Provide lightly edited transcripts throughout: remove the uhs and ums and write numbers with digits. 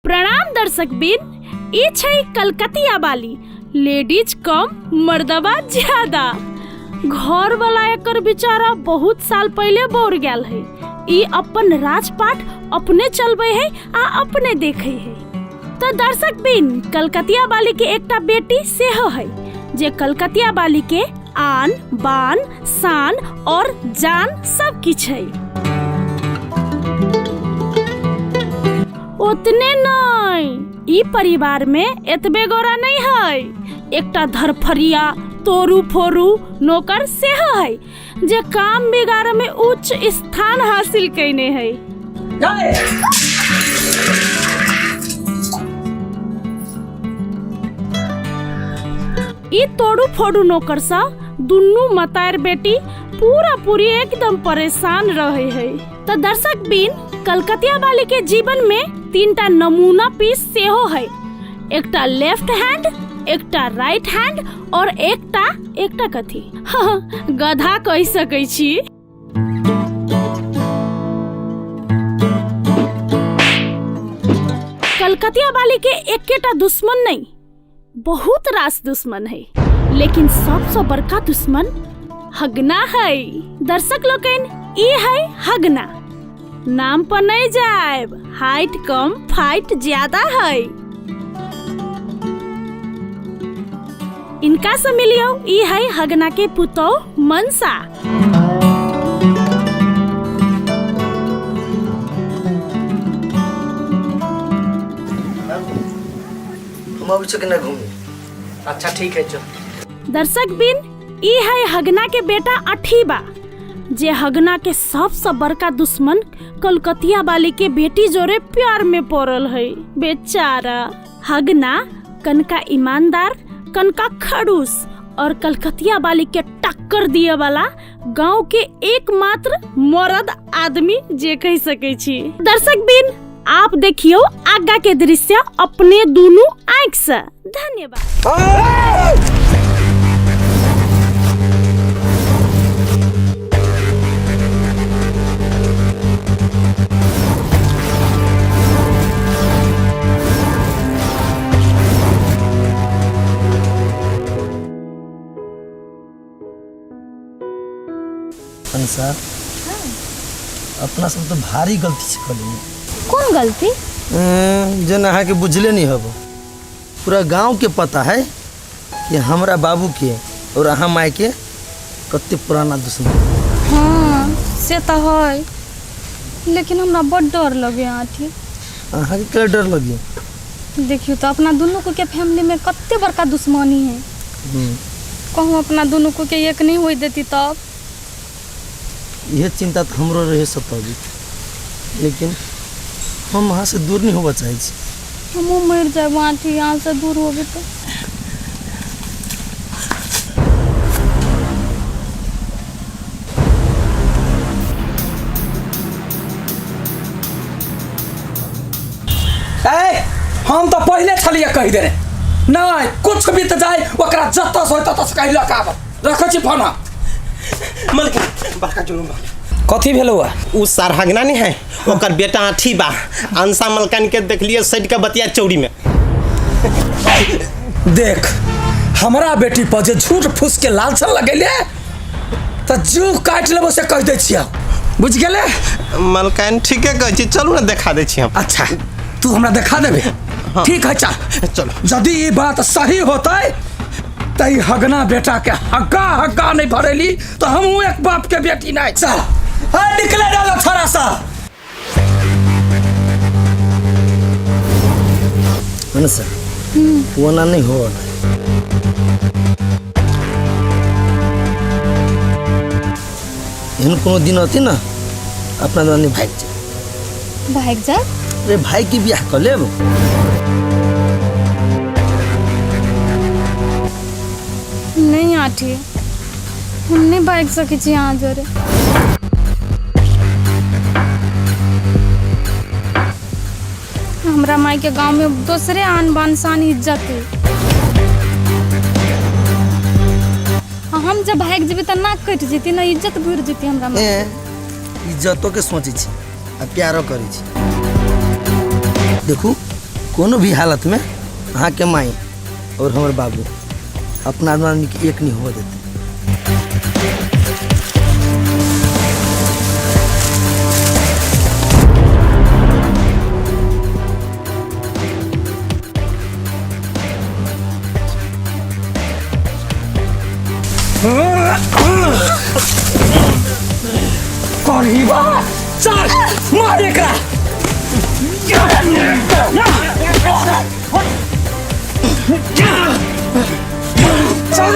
प्रणाम दर्शक बिन, ई छै कलकतिया वाली लेडीज कम मर्दबा ज्यादा। घर वाला एकर बेचारा बहुत साल पहले बोर गेल है। ई अपन राजपाट अपने चलबे है आ अपने देखे है। तो दर्शक बिन, कलकतिया वाली के एकटा बेटी सेहो है जे कलकतिया वाली के आन बान शान और जान सब किछ है। उतने नहीं, ई परिवार में एतबे गोरा नहीं है। एकटा धरफरिया तोरू फोरू नौकर सेहो है जे काम बिगाड़ में उच्च स्थान हासिल कैने है। ई तोरू फोरू नौकर सा दुन्नू मतार बेटी पूरा पूरी एकदम परेशान रहे है। तो दर्शक बिन, कलकतिया वाली के जीवन में तीनटा नमूना पीस सेहो है। एकटा लेफ्ट हैंड, एकटा राइट हैंड और एकटा कथी गधा कह सकै छी। कलकतिया वाली के एकेटा दुश्मन नहीं, बहुत रास दुश्मन है, लेकिन सबसे बड़का दुश्मन हगना है। दर्शक लोगन, ई है हगना। नाम पर नहीं जाए, हाइट कम फाइट ज्यादा है। इनका से मिलियो, ई है हगना के पुतो मनसा। हम अभी चकना घूमे। अच्छा ठीक है, चल। दर्शक बिन, ई है हगना के बेटा अठीबा जे हगना के सबसे बड़का दुश्मन कलकतिया वाली के बेटी जोरे प्यार में पड़ल है। बेचारा हगना कनका ईमानदार, कनका खड़ूस और कलकतिया वाली के टक्कर दिए वाला गांव के एकमात्र मर्द आदमी जे कह सके छी। दर्शक बिन, आप देखियो आगा के दृश्य अपने दोनों आँख से। धन्यवाद। अंसा, अपना सब तो भारी गलती से कर ली। कौन गलती? जो नहा के बुझले नहीं हबो। पूरा गांव के पता है कि हमरा बाबू के और अहाँ माय के कते पुराना दुश्मन। हाँ से तो है, लेकिन हमरा बड़ डर लगे आठी। अहाँ के क्या डर लगी? देखियो तो अपना दोनों को के फैमिली में कते बड़का दुश्मनी है। कहूँ अपना दोनों को के एक नहीं हो देती तब। यह चिंता तो हमरो रहे सतावी, लेकिन हम वहाँ से दूर नहीं होगा चाहिए। हम मर जाए आंटी, यहाँ से दूर हो गए तो। हम तो पहले छलिए कह दे नहीं, कुछ भी तो जाए ओकरा जतस हो ततस कह लकाब रख छी फोन। मलकिन बड़का जुलूम कथी भेलो? उ सरहगना नहीं है, ओकर बेटा आठी बा। अंसा मलकन के देख लिए सैड के बतिया चौड़ी में। देख, हमरा बेटी पर जे झूठ फूस के लालसा लगेले तो जीव काट लेबो से कह दे छिया। बुझ गेले? मलकन ठीक है, कह छी चलू ना देखा दे छी हम। अच्छा, तू हमरा देखा देबे? हाँ। ठीक है, चल चलो। यदि ये बात सही होता तो हगना बेटा के हग्गा नहीं भरेली तो हम एक बाप के बेटी नहीं। चल निकले डालो थोड़ा सा। मनसा, वो ना नहीं हो कोनो दिन होती ना अपना दानी भाग जा। भाग जा? अरे भाई की ब्याह कर लेब। नहीं आठी, हम नहीं भाग सके छी यहाँ जोरे। हमरा माई के गांव में दूसरे आन बान शान इज्जत है। हम जब भाग जेबे तो नाक कट जेती ना, इज्जत बुड़ जेती हमरा माई। इज्जतों के सोची छी आ प्यारो करी छी। देखू कोनो भी हालत में अहाँ के माई और हमार बाबू अपना आदमी के एक नहीं हो देते। कौन ही बात चल मार एकरा चल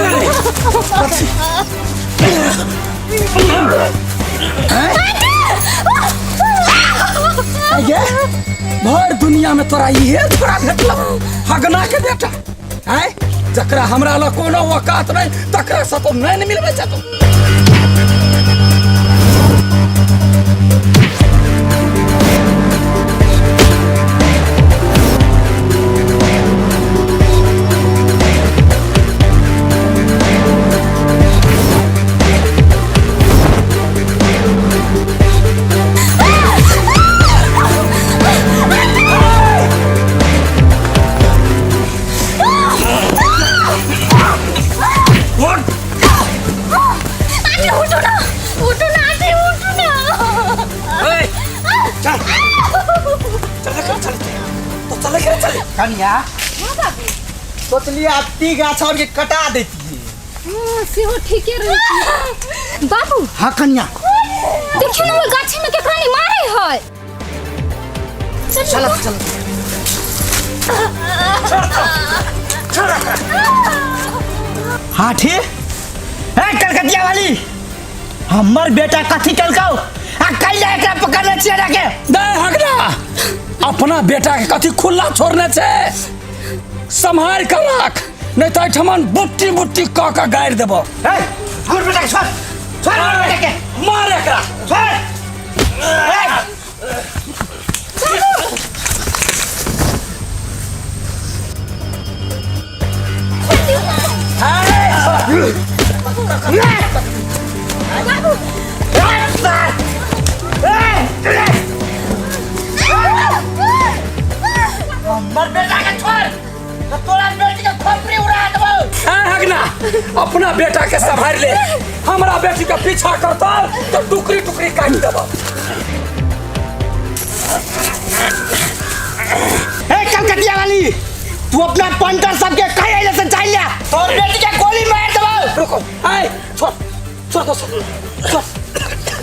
भर दुनिया में तोरा ये थोड़ा भेटल हगना के बेटा है जकरा हमरा ला कोनो औकात नहीं तकरा से तो नहीं मिलबे छ तू। कन्या सोचलिए आपती गाछ और के कटा देती है। सेहो ठीके रही बाबू। हाँ कन्या देखियो ना वो गाछी में केकरा नहीं मारे है। चल चल हाथी ए कलकतिया वाली हमर बेटा कथी कलकाओ आ कल जाए एकरा पकड़ने छिए जाके दे हगना अपना बेटा के कथी खुला छोड़ने छे संभाल कर रख नहीं तो ठमन बुट्टी बुट्टी क के गाड़ देबो। ए हमर बेटा के छोड़ हमर बेटा के मार एकरा हमर बेटा के छोड़ तो तोरा बेटी के खोपड़ी उड़ा देबो। हगना अपना बेटा के संभाल ले हमरा बेटी का पीछा करता तो टुकड़ी टुकड़ी काट देबो। ए कलकतिया वाली तू अपना पंटर सबके कहीं ऐसे से जाई ले तोर बेटी के गोली मार देबो। रुको ए छोड़ छोड़ दो छोड़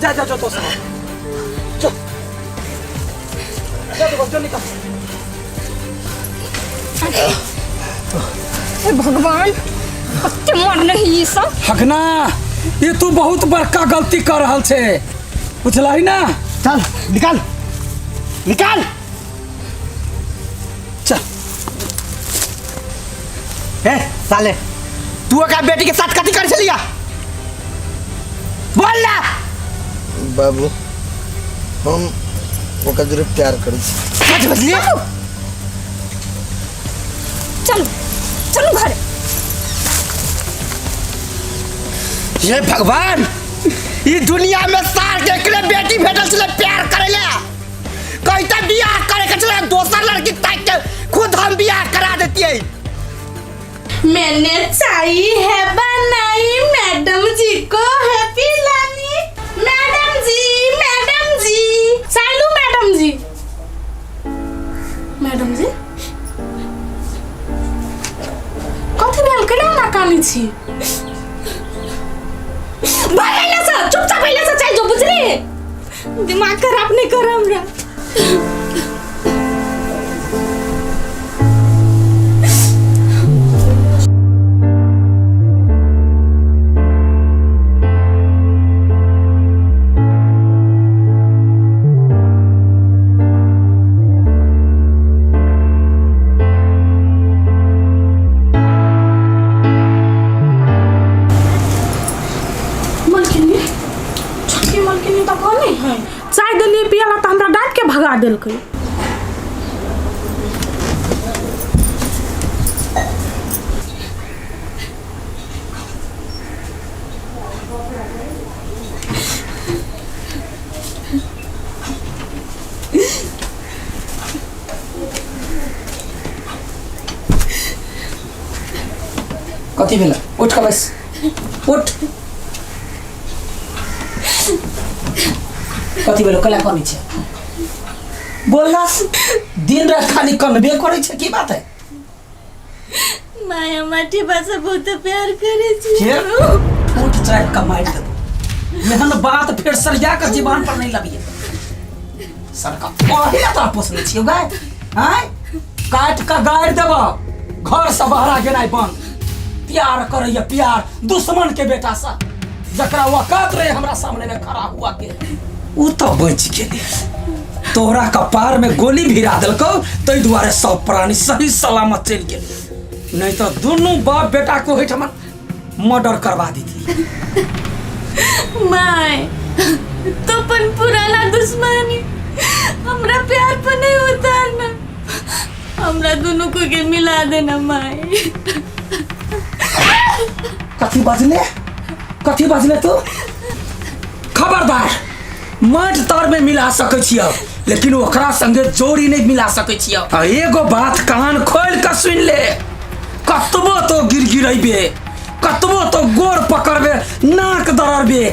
जा जा जो तो चल जा तो चल निकल। हे भगवान कते मर नहीं ये सब। हगना ये तू बहुत बड़का गलती कर रहल छे बुझलही ना। चल निकाल निकाल चल ए साले तू का बेटी के साथ कथी कर चलिया बोल ना। बाबू हम ओकरा जरूर प्यार करी सच बजलिए चलो चलो घर। ये भगवान ये दुनिया में सार के एकले बेटी भेटल छले प्यार करेले कहता बियाह करे के छले दोसर लड़की ताक के खुद हम बियाह करा देतिए। मैंने चाय है बनाई मैडम जी को है पिलानी। मैडम जी सालू मैडम जी कथी भेल केना ना कानी छी भाई ना सर चुपचाप पहले से चल जो बुझली दिमाग खराब नहीं कर हमरा। चाय दिलिए पियला तो हमरा डांट के भगा देलकै। कथी भेला उठ के बैस उठ कथी भेलो कला कमी छै बोलला दिन रात खाली कनबे करै छै की बात है माया माटी बासा बहुत प्यार करे छी के उठ चाहे कमाई दे मेहन बात फिर सरिया कर जीवन पर नहीं लबिए सरका ओही त पोसने छियो गाय हैं काट का गाड़ देबो घर से बाहर गेनाइ बंद प्यार करैया प्यार दुश्मन के बेटा सा जकरा औकात रहे हमरा सामने में खड़ा हुआ के उ तो बच गेली तोहरा कपार में गोली भिरा देलको तै दुआरे सब प्राणी सही सलामत चल गेली नहीं तो दोनों बाप बेटा को होठ मर्डर करवा दी थी माय तो पन पुराना दुश्मनी हमरा प्यार पर नहीं उतारना हमरा दोनों को के मिला देना माय कथी बजले तू खबरदार माट तार में मिला सकै छियो लेकिन ओकरा संगे जोड़ी नहीं मिला सकै छियो आ एगो बात कान खोल के सुन ले कतबो तो गिरगिरैबे कतबो तो गोर पकड़बे नाक दरड़बे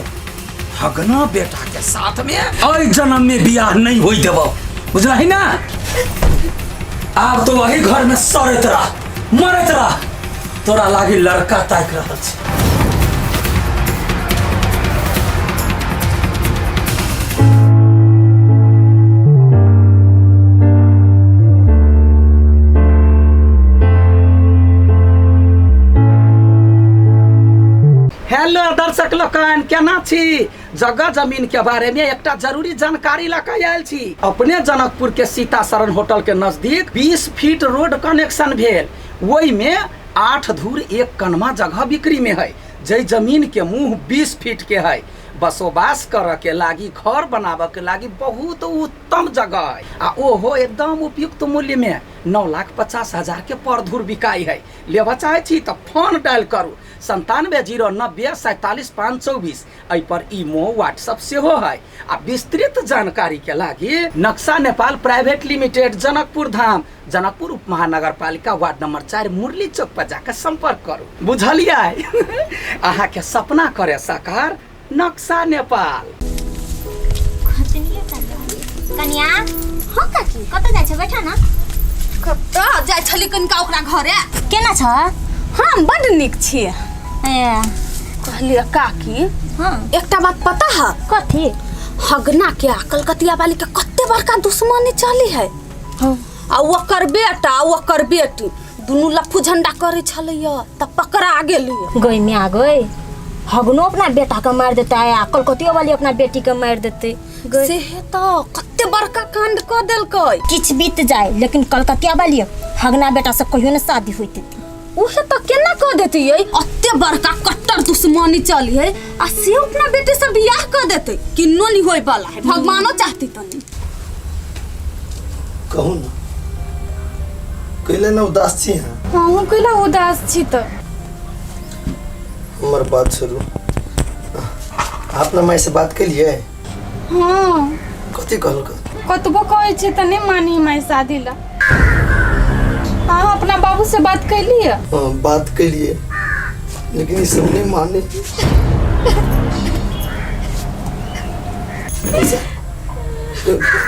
हगना बेटा के साथ में और जन्म में बियाह नहीं होई देबो बुझलही ना अब तो वही घर में सड़त रह मरत रह तोरा लागी लड़का ताक रहल छै हेलो दर्शक लोकन केना छी जगह जमीन के बारे में एकटा जरूरी जानकारी लेके आयल छी अपने जनकपुर के सीता शरण होटल के नजदीक 20 फीट रोड कनेक्शन भेल वही में 8 धूर 1 कनमा जगह बिक्री में है जै जमीन के मुंह 20 फीट के है बसोबास करे के लागी घर बनावे के लागी बहुत उत्तम जगह है आ ओहो एकदम उपयुक्त मूल्य में 9,50,000 के पर धूर बिकाई है लेवा चाहे छी तो फोन डायल करू 9709477524 एहि पर इमो व्हाट्सएप सेहो है आ विस्तृत जानकारी के लागी नक्शा नेपाल प्राइवेट लिमिटेड जनकपुर धाम जनकपुर उप महानगर पालिका वार्ड नंबर 4 मुरली चौक पर जाकर संपर्क करू बुझलिए अहाँ के सपना करे साकार नक्शा नेपाल कनिया हो काकी कत जाय छ बैठा न कत जाय छली कनका ओकरा घरे केना छ हम बड निक छी ए कहलिए काकी हां एकटा बात पता है कथी हगना के कलकतिया वाली के कत्ते बड़का दुश्मनी चली है आ ओकर बेटा ओकर बेटी दुनू लफू झंडा करे छलैया त पकड़ा गेली गोई में आ गई हगनो अपना बेटा का मार देता है आ कलकतिया वाली अपना बेटी का मार देते से तो कत्ते बड़का कांड क देलकै किछ बीत जाए लेकिन कलकतिया वाली हगना बेटा से कहियो न शादी होइते उहे तो केना क देती है अत्ते बड़का कट्टर दुश्मनी चली है आ से अपना बेटे से बियाह क देते किन्नो नहीं होय वाला है भगवानो चाहती तनी कहू ना कैले ना उदास छी हां हम कैला उदास छी त हमर बात सुनो आपने माय से बात के लिए हां कथी कहल कतबो कहै छै त नहीं मानी मैं शादी ला हां अपना बाबू से बात कैली है हां बात के लिए लेकिन ये सब नहीं माने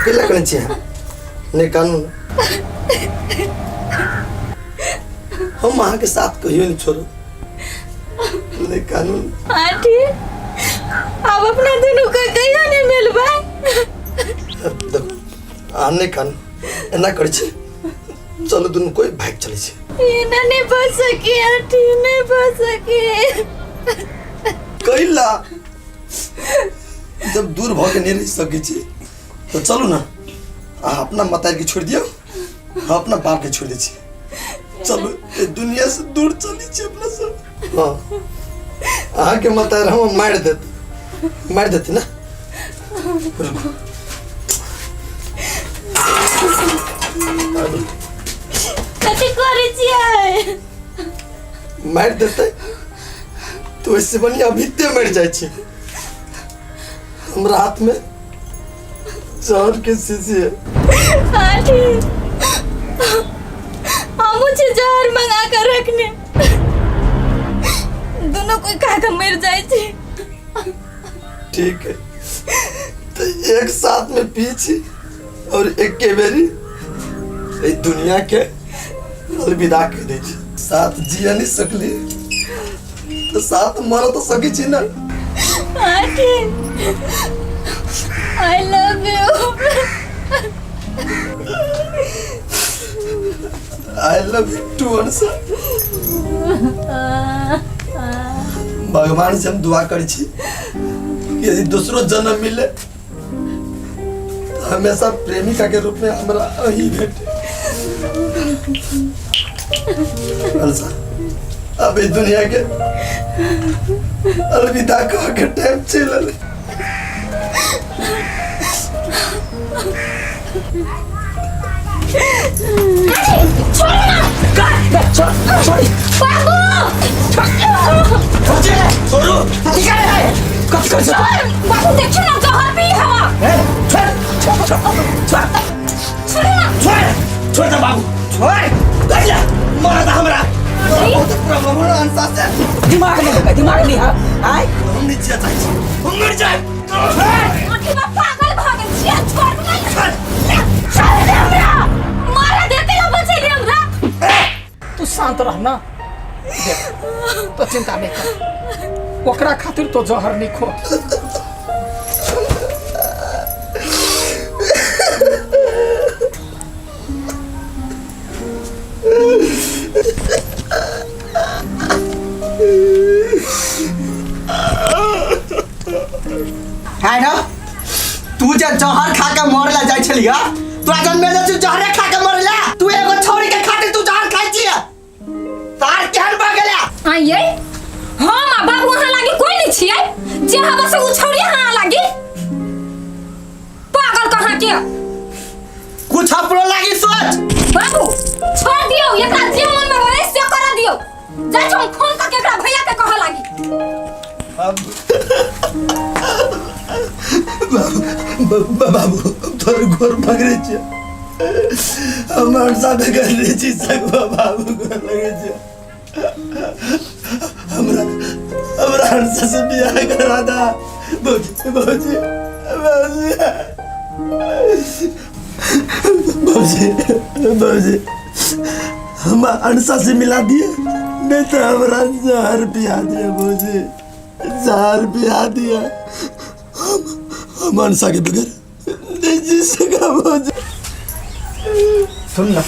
कैला करन छी नहीं कानून हम अहाँ के साथ कहियो नहीं छोड़ो नहीं कानून हाँ ठीक अब अपना दोनों को कहियो नहीं मिलबा देखो आने कान एना करे छे चलो दुनु कोई भाग चले छे ये नहीं बच सकी आंटी नहीं बच सकी कैला जब दूर भागे नहीं रह सके छी तो चलो ना अपना मतार के छोड़ दियो अपना बाप के छोड़ दे छी चलो ये दुनिया से दूर चली छी अपना सब हां आहा के मतार हम मार देते ना रुको कथी करे छियै मार देते तो इससे बढ़िया अभी ते मर जाए छी हमरा हाथ में जहर के शीशी है आंटी हम मुझे जहर मंगा कर रखने दोनों कोई खा के मर जाए छी। ठीक है तो एक साथ में पीछे और एक के बेरी ये दुनिया के अलविदा कह दे छी। साथ जिया नहीं सकली तो साथ मर तो सकी छी ना। Aunty I love you. I love you too Ansa. भगवान से हम दुआ करी छी कि यदि दूसरो जन्म मिले तो हमेशा प्रेमिका के रूप में हमरा यही भेटे। अंसा अब इस दुनिया के अलविदा कह के टाइम चल। बाबू देखो ना जहर पी हवा। छोड़ दे बाबू, छोड़ गइला मरद हमरा बहुत प्रॉब्लम है अंसा से। दिमाग नहीं है आय हम नहीं जिया चाहे छी। हम मर जाए। आंटी बा पागल भागल छिया। छोड़ दे हमरा। मारा देते हो बचेली हमरा। तू शांत रह ना। देख तो चिंता नहीं कर, ओकरा खातिर तो जहर नहीं खो। है ना तू जे जहर खा के मरला जाय छलिया, तोरा जन्मे ले तू जहरे खा के मरला। तू एगो छोरी के खातिर तू जहर खाइ छिया, तार केहन भ गेला। आइए हम आ बाबू वहां लागी कोई नहीं छिए जे हवा से उछौड़ी हां लागी। पागल कहां के कुछ अपनो लागी सोच। बाबू छोड़ दियो, एकरा जे मन में होए से कर दियो। जा हम फोन करके एकरा भैया के कह लागी। बाबू तोर घर पकड़े छे। हमार साथे कर रही छी सकबा बाबू को लगे छे। हमरा हंसा से बियाह करा दा। बाबूजी हम अंसा से मिला दिए, नहीं तो हमरा जहर पिया दिया। बाबूजी जहर पिया दिया। हम अंसा के बगैर नहीं जी सका। बाबूजी सुन ना,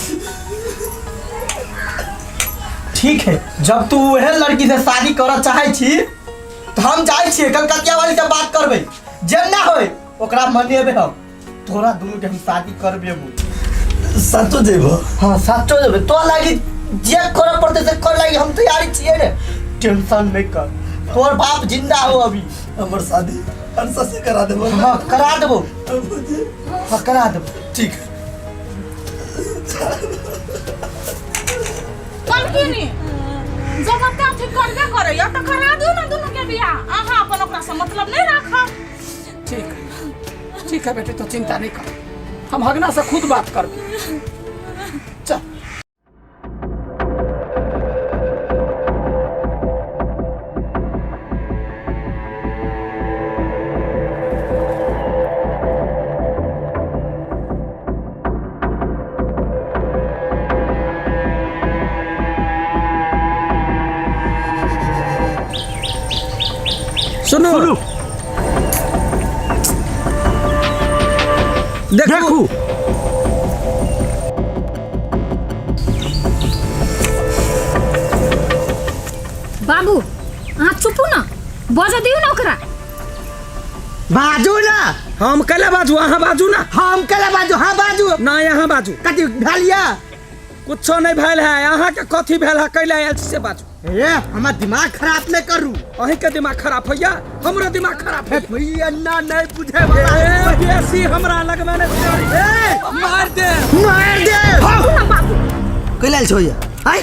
ठीक है जब तू वह लड़की से शादी करना चाहे छी तो हम जाए छी कलकतिया वाली से बात करबे। जे ना होए ओकरा मनेबे हम, तोरा दोनों के हम शादी करबे। साचो जेबो। हाँ साचो जेबे। तो लागी जे करे पड़ते से कर लागी हम तैयारी छिए रे। टेंशन नहीं कर, तोर बाप जिंदा हो अभी। हमर शादी अंसा से करा देबो। हाँ करा देबो। बाबूजी हाँ करा देबो। ठीक है। कलकिनी जब तक ठीक करबे करे या तो करा दियो ना दोनों के बियाह। आहा अपन ओकरा से मतलब नहीं रखा। ठीक है बेटी, तो चिंता नहीं कर, हम हगना से खुद बात करबे। चल सुनो देखू बाबू आ चुपू ना, बजा दियो ना ओकरा। बाजू ना। हम कले बाजू, अहाँ बाजू ना। हम कला बाजू। हाँ बाजू ना यहाँ बाजू। कथी ढालिया कुछो नहीं भेल है। अहाँ के कथी भेल है कैले आयल से बाजू। ए हमार दिमाग खराब नहीं करू। अहीं के दिमाग खराब होइया, हमरो दिमाग खराब है। भैया ना नहीं बुझे वाला। बेसी हमरा लगमे ने मार दे। मार दे। कैला छ भैया? हाय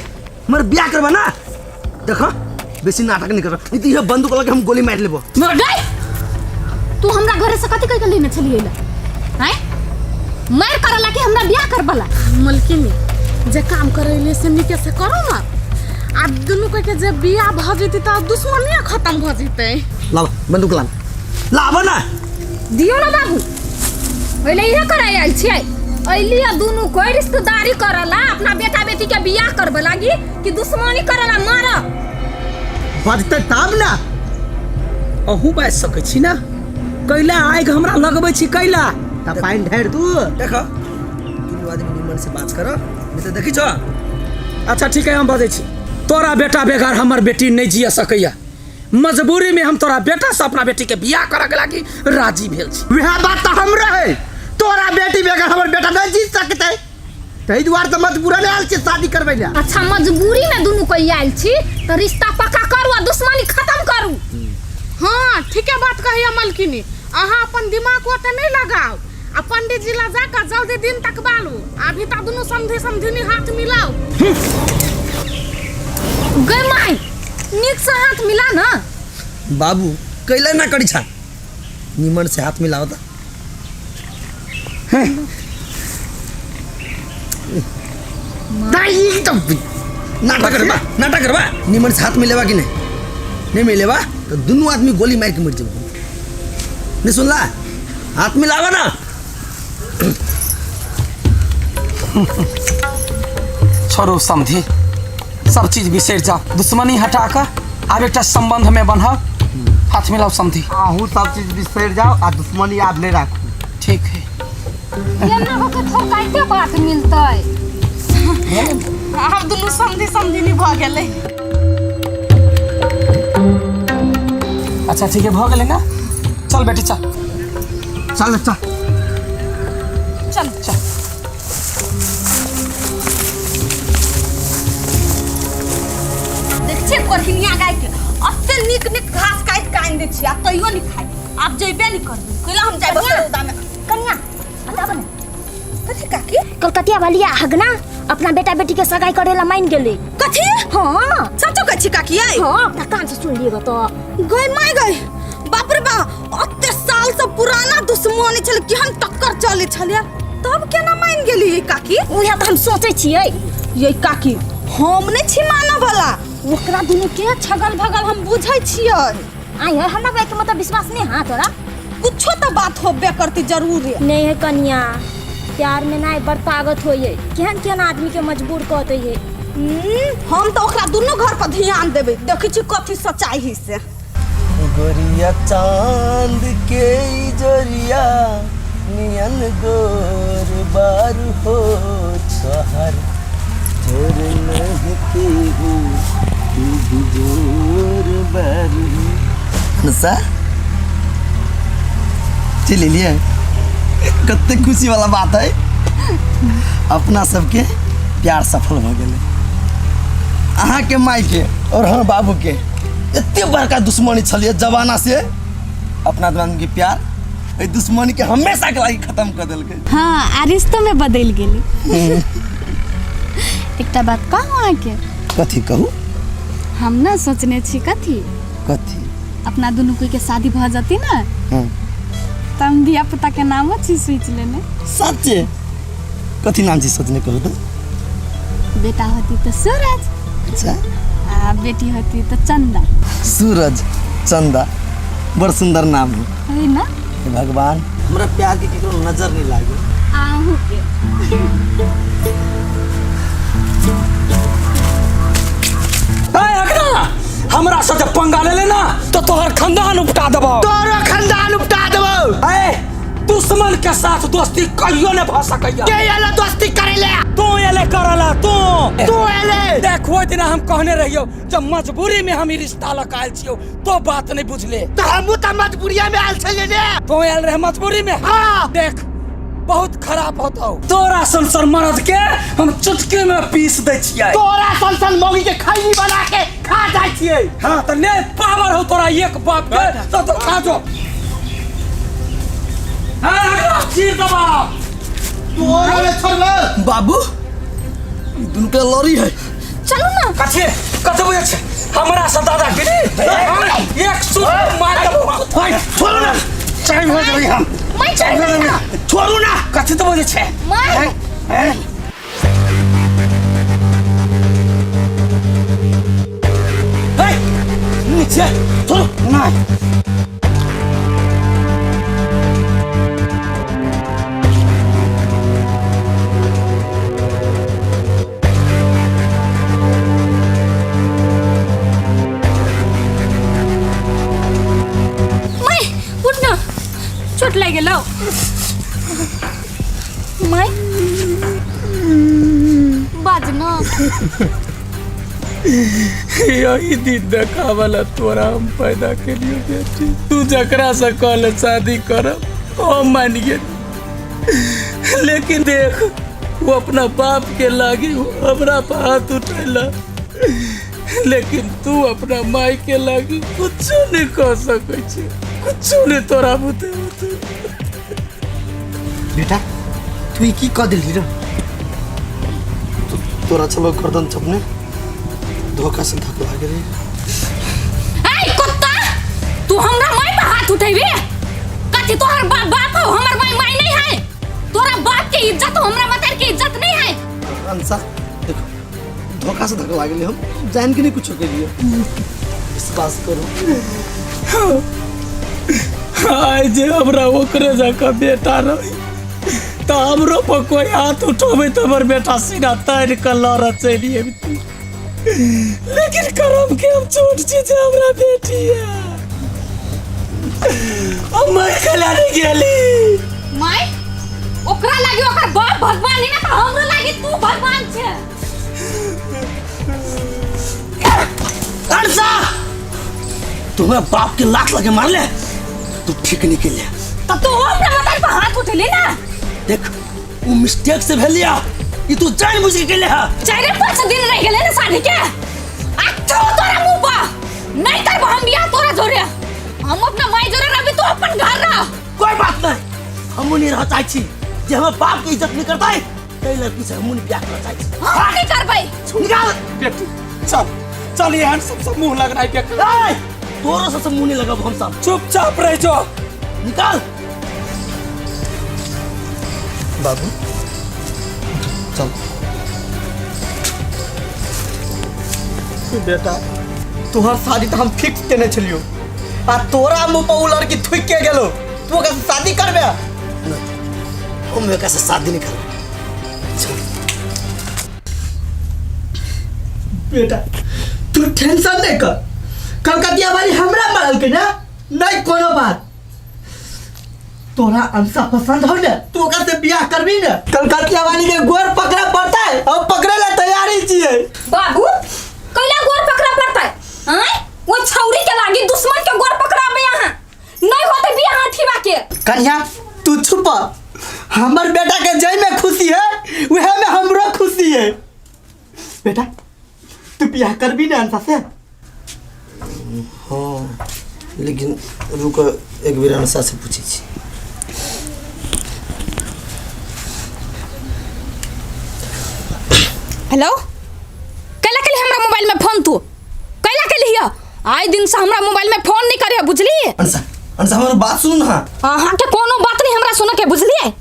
हमर बियाह करबा ना। देखो बेसी नाटक नहीं कर। नहीं तो ये बंदूक लगे हम गोली मार लेबो। मर गई तू हमरा घरे से कथी कह के लेने चली एला हैं? मार करला के हमरा बियाह करबला। मलकिनी जे काम करैले से निके से करो ना। आ दुनू के जे बियाह भ जेती त दुश्मनिया खत्म भ जेतै। लावा बंदूक लावा ना। दियो ना बाबू पहले इहे कराय आइल छियै। अइलिया दुनू कोई रिश्तेदारी करला अपना बेटा बेटी के बियाह करबे लागी कि दुश्मनी करला मार। बजते तब ना अहू बाज सकै छी ना। कैला आइग हमरा लगबै छी कैला त पाइन ढेर तू देखो दुनू आदमी निमन से बात कर नहीं तो देखी छ। अच्छा ठीक है हम बजै छी। तोरा बेटा बेगार हमर बेटी नहीं जिया सकैया। मजबूरी में हम तोरा बेटा से अपना बेटी के बियाह करे के लागी राजी भेल छी। वह बात तो हम रहे तोरा बेटी बेगर हमर बेटा नहीं जी सकते तई दुआर त मजबूर ने आल छी शादी करबै ले। अच्छा मजबूरी में दुनू कोई आइल छी त रिश्ता पक्का करू आ दुश्मनी खत्म करू। हाँ ठीक है बात कही मलकिनी। अहाँ अपन दिमाग ओते नहीं लगाओ। आ पंडित जी ला जाकर जल्दी दिन तक बालू अभी तक दोनों समझी समझी हाथ मिलाओ। गई माई नीक से हाथ मिला ना। बाबू कैला ना करी छा निमन से हाथ मिलाओ त। नहीं तो नाटक करबा निमन से हाथ मिलेबा कि नहीं मिलेबा तो दोनों आदमी गोली मार के मर जाबो। नहीं सुनला हाथ मिलावा ना। छोड़ो समझी सब चीज बिसर जाओ। दुश्मनी हटा कर आब एक संबंध में बन्हाओ। हाथ मिलाओ समझी। आहू सब चीज बिसर जाओ आ दुश्मनी याद नहीं राखू। ठीक है एना हो के थोड़ काइते बात मिलतै। हम दोनों समझी समझी नहीं भ गेलै। अच्छा ठीक है भ गेलै ना। चल बेटी चल चल चल चल चल। देख छे कोरहिनिया गाय के अत्ते नीक नीक घास काट के आइन दे छी आ तइयो नहीं खाई। आप जइबे नहीं करबे कैला हम जाइबो सौदा में। कन्या बता बने कथी काकी कलकतिया वाली हगना अपना बेटा बेटी के सगाई करेला मान गेले। कथी हाँ सचो कछि काकी आई। हाँ अपना कान से सुन लिएगा तो। गई माय गई बाप रे बा अत्ते साल से पुराना दुश्मनी छल कि हम टक्कर चले छलिया तब केना मान गेली काकी। उहे तो हम सोचे छियै ये काकी हम नहीं छी मानव वाला ओकरा दुनू के छगल भगल हम बुझै छियै। आई है हमरा बात के मतलब विश्वास नहीं हां तोरा। कुछो तो बात होबे करती जरूर है। नहीं है कन्या प्यार में ना बर्तागत होइए केहन केहन आदमी के मजबूर कहते है। हम तो ओकरा दोनों घर पर ध्यान देबे देखै छी कथी सच्चाई है से। गोरिया चांद के जोरिया नियन गोर बार हो छहर जोर नहीं के हो तू जोर बार नसा चले लिए कत्ते खुशी वाला बात है। अपना सबके प्यार सफल हो गए। अहाँ के माई के और हम बाबू के इतने बड़का दुश्मनी छलिए जमाना से अपना दुआन के प्यार ए दुश्मनी के हमेशा के लागी खत्म कर देलकै। हाँ आ रिश्तों में बदल गेली। एकटा बात कहूँ अहाँ के कथी कहू हम ना सोचने छी कथी कथी अपना दुनू के शादी भ जाती ना हाँ त हम धिया पुता के नाम छी सोच लेने। सच्चे कथी नाम छी सोचने कहू तो। बेटा होती तो सूरज अच्छा आ बेटी होती तो चंदा। सूरज चंदा बड़ सुंदर नाम है है ना। हे भगवान हमरा प्यार के केकरो नजर नहीं लागे। आहू के हमरा से जब पंगा ले लेना तो तोहर खानदान उपटा देबो। तोरो खानदान उपटा देबो। ए दुश्मन के साथ दोस्ती कहियो न भ सकैया। के एला दोस्ती करे ले तू एले करला तू एले देख वो दिन हम कहने रहियो जब मजबूरी में हम ई रिश्ता लगायल छियो तो बात नहीं बुझले। तो हमहू त मजबूरिया में आल छलिए ने। तू आयल रहे मजबूरी में। हाँ देख बहुत खराब होता हो। तोरा संसार मरद के हम चुटकी में पीस दे छियै। तोरा सन मौगी के खैनी बना के खा जाय छियै। हाँ तो ने पावर हो तोरा एक बाप के तो खा जो। हाँ चीर दबा तोरा ले छोड़बे बाबू ई दुनु के लड़ी है। चलो ना कथी बुझे छै हमरा से दादागिरी एक सूट मार देबो। छोड़ू ना टाइम हो गई हम मैं चल छोड़ू ना कथी तो बुझे छै मैं चली छे चलो नहीं मैं उठ ना चोट लग गेलो मैं बाज ना यही दिन देखा वाला तोरा हम पैदा के लिए बेटी तू जकरा से कल शादी कर हम मान गए लेकिन देख वो अपना बाप के लागी हमरा पर हाथ उठेला लेकिन तू अपना माई के लागी कुछ नहीं कर सकै छी कुछ नहीं तोरा बुते बेटा तू की कह दिली रे तोरा चलो गर्दन चपने धोखा से धक्का लागे रे ए कुत्ता तू हमरा माई पे हाथ उठेबे कथि तोहर बाप हो हमर माई नहीं है तोरा बाप के इज्जत हमरा मतार के इज्जत नहीं है अंसा देखो धोखा से धक्का लागे हम जान के नहीं कुछ के लिए विश्वास करो आय जे हमरा ओकरे जका बेटा रही तो हमरो पर कोई हाथ उठावे तो हमर बेटा सीना तार के लड़ चलिए लेकिन करम के हम छोट चीज हमरा बेटी है अब मैं कला नहीं गेली माई ओकरा लागी ओकर बाप भगवान ही ना तो हमरा लागी तू भगवान छे अंसा तुम्हें बाप के लात लगे मार ले तू ठीक नहीं के लिए तब तो हमरा मतार पे हाथ उठेले ना देख वो मिस्टेक से भेल लिया ये तू जान बुझ के ले है 4-5 दिन रह गेले ना शादी के अच्छा तोरा मुंह पर नहीं करबो हम बियाह तोरा जोरे हम अपना माई जोरे रहबे तू अपन घर रह कोई बात नहीं हम नहीं रह चाहती जे हम बाप की इज्जत नहीं करता है कई लड़की से हम नहीं ब्याह करना चाहती हम नहीं करबै निकाल बेटी चल चल यहाँ सब मुंह लगना है ए तोरो से मुंह नहीं लगा हम सब चुपचाप रह जाओ निकाल बाबू चल बेटा तोहर शादी तो हम फिक्स केने छलियो आ तोरा मुंह पर उ लड़की थुक के गेलो तू ओकरा से शादी करबे हम एक से शादी नहीं कर चल बेटा तू टेंशन नहीं कर कलकतिया वाली हमरा मारल के ना नहीं कोनो बात तोरा अंसा पसंद हो ना तू ओकरा से बियाह करबी ना कलकतिया वाली के गोर पकड़ा पड़ता है हम पकड़े ला तैयारी छिए बाबू कैला गोर पकड़ा पड़ता है हैं वो छौरी के लागी दुश्मन के गोर पकड़ाबे यहां नहीं होते बियाह हाथीबा के कन्या तू छुप हमर बेटा के जय में खुशी है वह में हमरो खुशी है बेटा तू बियाह करबी ना अंसा से हाँ लेकिन रुक एक बेर अंसा से पूछी छी हेलो कैला के लिए हमरा मोबाइल में फोन तू कैला के लिए आए दिन से हमरा मोबाइल में फोन नहीं करे बुझली अंसा अंसा हमारी बात सुन ना हां के कोनो बात नहीं हमरा सुन के बुझलिए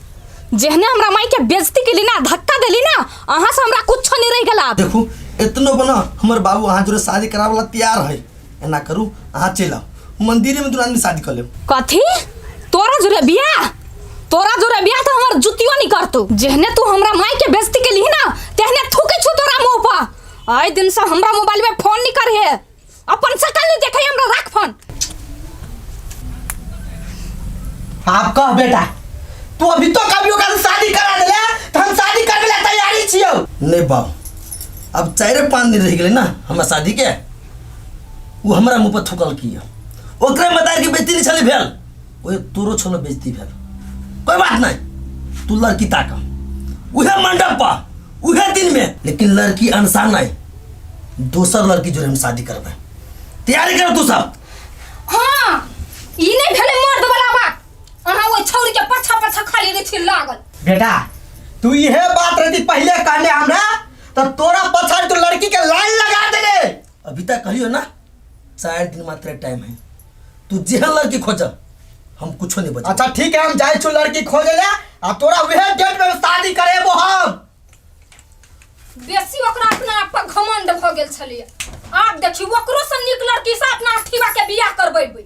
जेहने हमरा माई के बेइज्जती के लिए ना धक्का देली ना अहां से हमरा कुछ नहीं रह गेला देखो इतनो बना हमर बाबू अहाँ जोरे शादी करावे ला तैयार है एना करू अहाँ चल आओ मंदिर में दुल्हन में शादी कर ले कथी तोरा जोरे बियाह तो हमर जुतियो नहीं करतो जेहने तू हमरा माई के बेइज्जती के लिए ना तेहने थूके छु तोरा मुंह पर आए दिन से हमरा मोबाइल में फोन नहीं करे है अपन शकल नहीं देखे हमरा रख फोन आप कह बेटा तू अभी तो कभी ओकरा से शादी करा देले त हम शादी करबे ला तैयारी छियो नहीं बाबू अब 4-5 दिन रह गए ना हमारा शादी के वो हमारा मुंह पर थूकल किया ओकरे मतार की बेइज्जती नहीं चली भेल ओए तोरो छोलो बेइज्जती भेल कोई बात नहीं तू लड़की ताका उहे मंडप पर उहे दिन में लेकिन लड़की अनसा नहीं दूसर लड़की जो हम शादी करबे तैयारी करो तू सब हां ई नहीं भेले मर्द वाला बात अहां वो छौरी के पछा खाली रे छिल लागल बेटा तू यह बात रहती पहले कहने हमरा तो तोरा पछाड़ तो लड़की के लाइन लगा देले अभी तक कहियो ना 4 दिन मात्र टाइम है तू जेहन लड़की खोज हम कुछ नहीं बचा अच्छा ठीक है हम जाए छु लड़की खोजे ले आ तोरा वह डेट में शादी करेबो हम बेसी ओकरा अपना आप पर घमंड भ गेल छलिए आप देखी ओकरो से नीक लड़की से अपना अठीबा के बियाह करबेबै।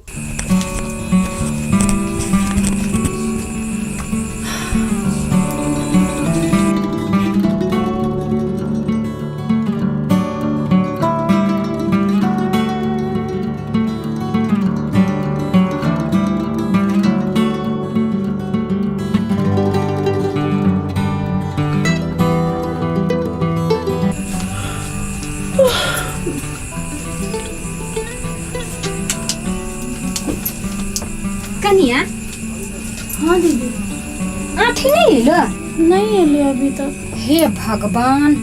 कनिया हाँ दीदी। आठी नहीं लो? नहीं एले अभी तक। हे भगवान,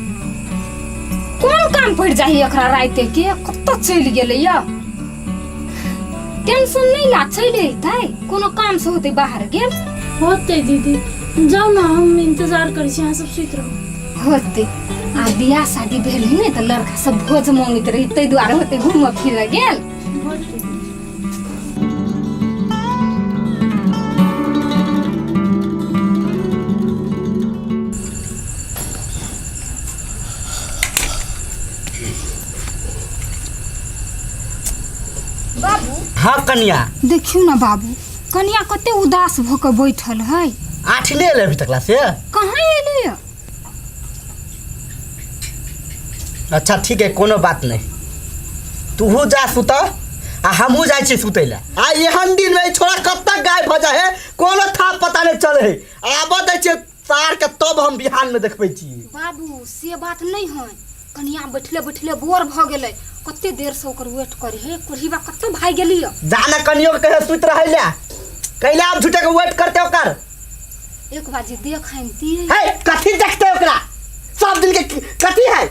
कौन काम पड़ जाही एकरा राते के? कत्ता चल गेलै या? टेंशन नहीं ला, चल अइतै। कोनो काम से होते बाहर गेल होते दीदी। जाओ ना, हम इंतजार करै छी, अहाँ सब सुति रहू। होते आ बियाह शादी भेल है ने त लड़का सब भोज मांगैत रही, तै दुआरे होते घूम फिर गेल। बाबू हाँ कन्या, देखियो ना बाबू, कन्या कते उदास भ के बैठल है। आठ नहीं एले अभी तक से? कहाँ एले? अच्छा ठीक है, कोनो बात नहीं। तू जा सुत आ हमहू जाय छी सुतै ला। आ एहन दिन में छोरा कब तक गायब भ जाए है कोनो था पता नहीं चले है। आब दै छै तार के तब हम बिहान में देखबै छी। बाबू से बात नहीं है, कन्या बैठले बैठले बोर भ गेलै, कते देर से ओकर वेट करी है। कोढ़ीबा कते भाई गेली। जाना कनियो के कहे सुत रहै ला, कैला आप झूठे के वेट करते ओकर। एक बाजी देखाइन ती है कथि देखते ओकरा? सब दिन के कथि है?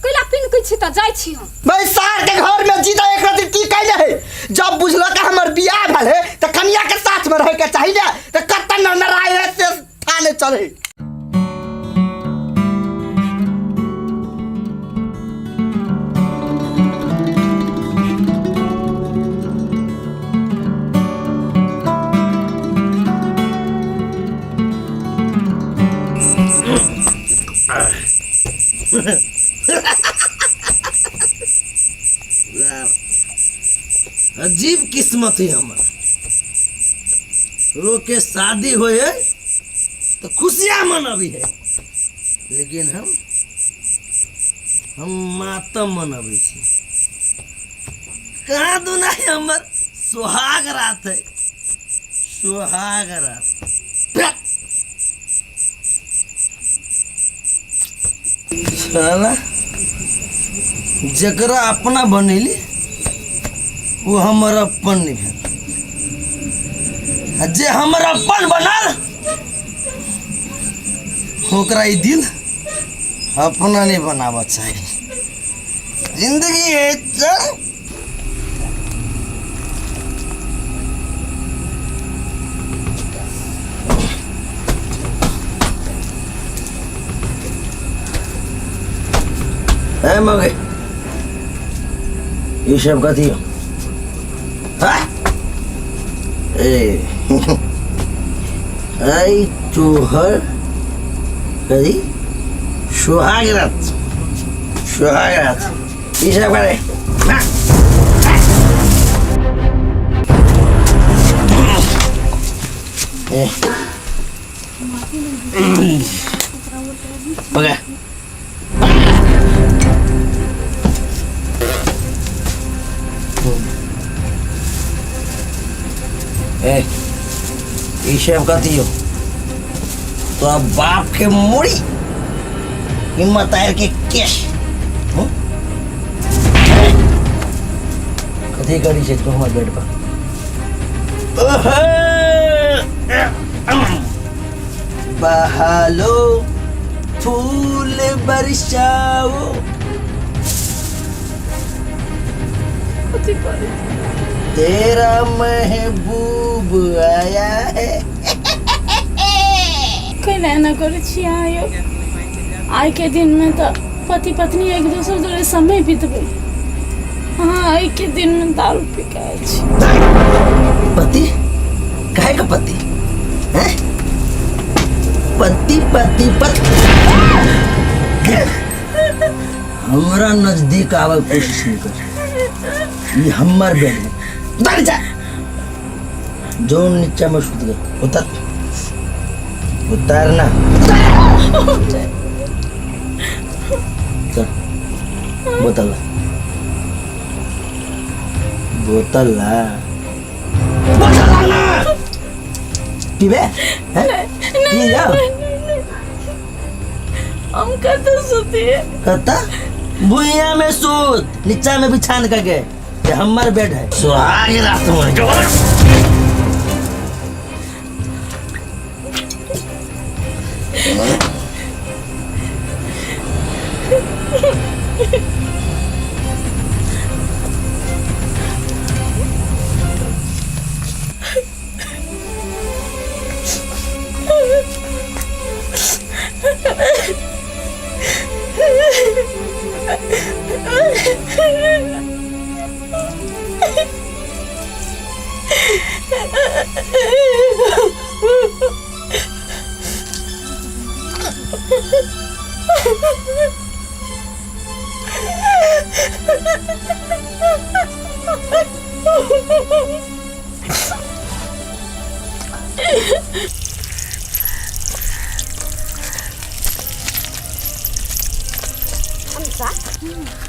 कैला पिन के छी त जाय छी हम। भाई सार के घर में जीता एक रात की कैले है? जब बुझलो कि हमर बियाह भेल है त कन्या के साथ में रह के चाहिए त कत्ता नराय है से थाने चले। अजीब किस्मत है हमारा। लोग के शादी हो तो खुशियां मनावी है, लेकिन हम मातम मनावी छी। कहाँ दुना हमर सुहाग रात है, सुहाग रात। साला जकरा अपना बनेली वो हमर अपन नहीं भेल, जे हमर अपन बनल ओकरा ई दिल अपना नहीं बनावा चाहिए। जिंदगी है चल। है मगे ये सब कथी हो? आई तोहर कही सुहागरात, सुहागरात ये सब करे। पकड़ ईशव कथी हो? तो अब बाप के मुड़ी हिम्मत आयर के केश कथी करी छे तू हमर बेड पर? बहालो फूल बरसाओ। कथी करे? तेरा महबूब आया है। कैला ना करे छी आयो? आइ के दिन में तो पति पत्नी एक दूसरे जोड़े समय बितबे। हाँ, आइ के दिन में दारू पी के आयल छी। पति? काहे का पति? हैं? पति पति पति। हमरा नजदीक आवे कोशिश नहीं कर। ये हमार बेड है, उतर जा। जो नीचे में सुत गए, उतरना। चल बोतल ला, बोतल ला, पीबे हैं? पी जाओ। हम कहते सोते कहता भुइया में सूत, नीचा में बिछान करके, ये हमार बेड है। सुहाग रात में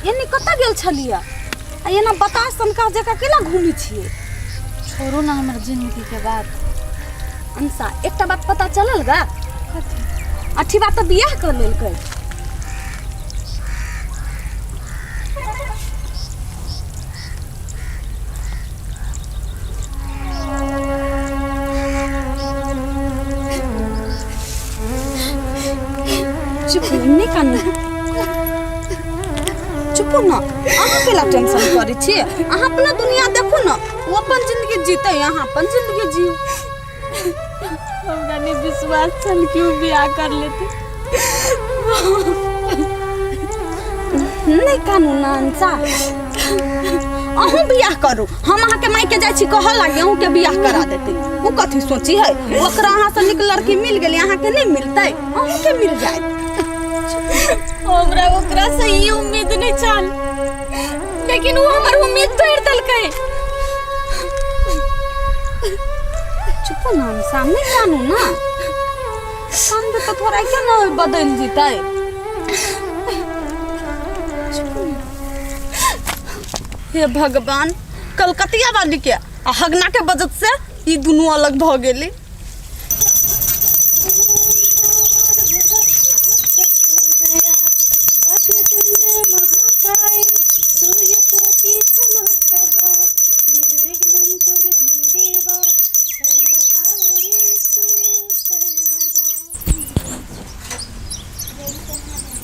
एने कतऽ गेल छलियै? आ एना बतास तनका जगह केला घूमी छियै? छोड़ो ना हमर जिंदगी के बात। अंसा एकटा बात पता चलल गा? अठी बात तो बियाह कर लेलकै। चुप नहीं करना, चुप ना। अहाँ केला टेंशन करै छी? अहाँ अपना दुनिया देखो ना, वो अपन जिंदगी जीते, अहाँ अपन जिंदगी जियो। हमरा नहीं विश्वास चल क्यों बियाह कर लेते। नहीं कानून अंसा, अहूँ बियाह करू। हम अहाँ के माई के जाय छी कहऽ लागे अहूँ के बियाह करा देते। वो कथी सोची है? ओकरा अहाँ से नीक लड़की मिल गेली, अहाँ के नहीं मिलते? अहूँ के मिल जाए। हमरा ओकरा से ई उम्मीद नहीं छल, लेकिन वो हमर उम्मीद तोड़ देलकै। चुप ना सामने जानू ना, सामने तो थोड़ा क्या ना बदल जीता है। हे भगवान, कलकतिया वाली के आ हगना के बजट से ई दोनों अलग भ गेली।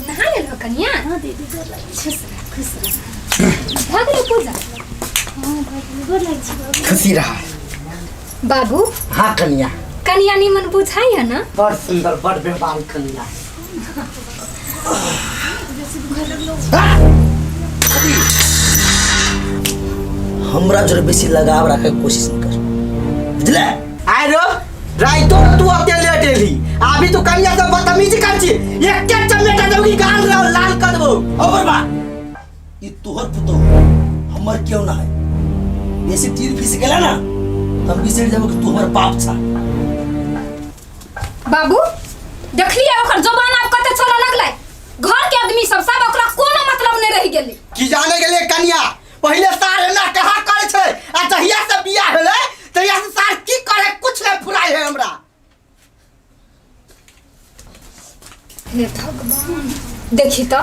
नहा ले लो कन्या। हाँ दीदी गोर लगे। खुश रह। भाग लो पूजा। हाँ भाग गोर लगे। खुशी रहा बाबू। हाँ कन्या। कन्या निमन बुझाई है ना? बड़ सुंदर, बड़ व्यवहार कन्या। हमरा जोरे बेसी लगाव रखे कोशिश नहीं कर, बुझले? आय रो राइतो तू अकेले अकेली अभी तो कन्या से बदतमीजी कर छी। एक के चमेटा दोगी गाल रे लाल कर देबो। ओवर बा ई तोहर पुतो हमर क्यों ना है? बेसी तीर फिस गेला ना हम बिसर जाबो कि तू हमर बाप छा। बाबू देखलिए ओकर जबान आप कते चले लगले। घर के आदमी सब ओकरा कोनो मतलब नहीं रह गेली। की जाने गेले कन्या पहले सार ना कहा करे छै आ जहिया से बियाह भेले तहिया से सार की करे कुछ नहीं फुराई है हमरा। हे भगवान देखी तो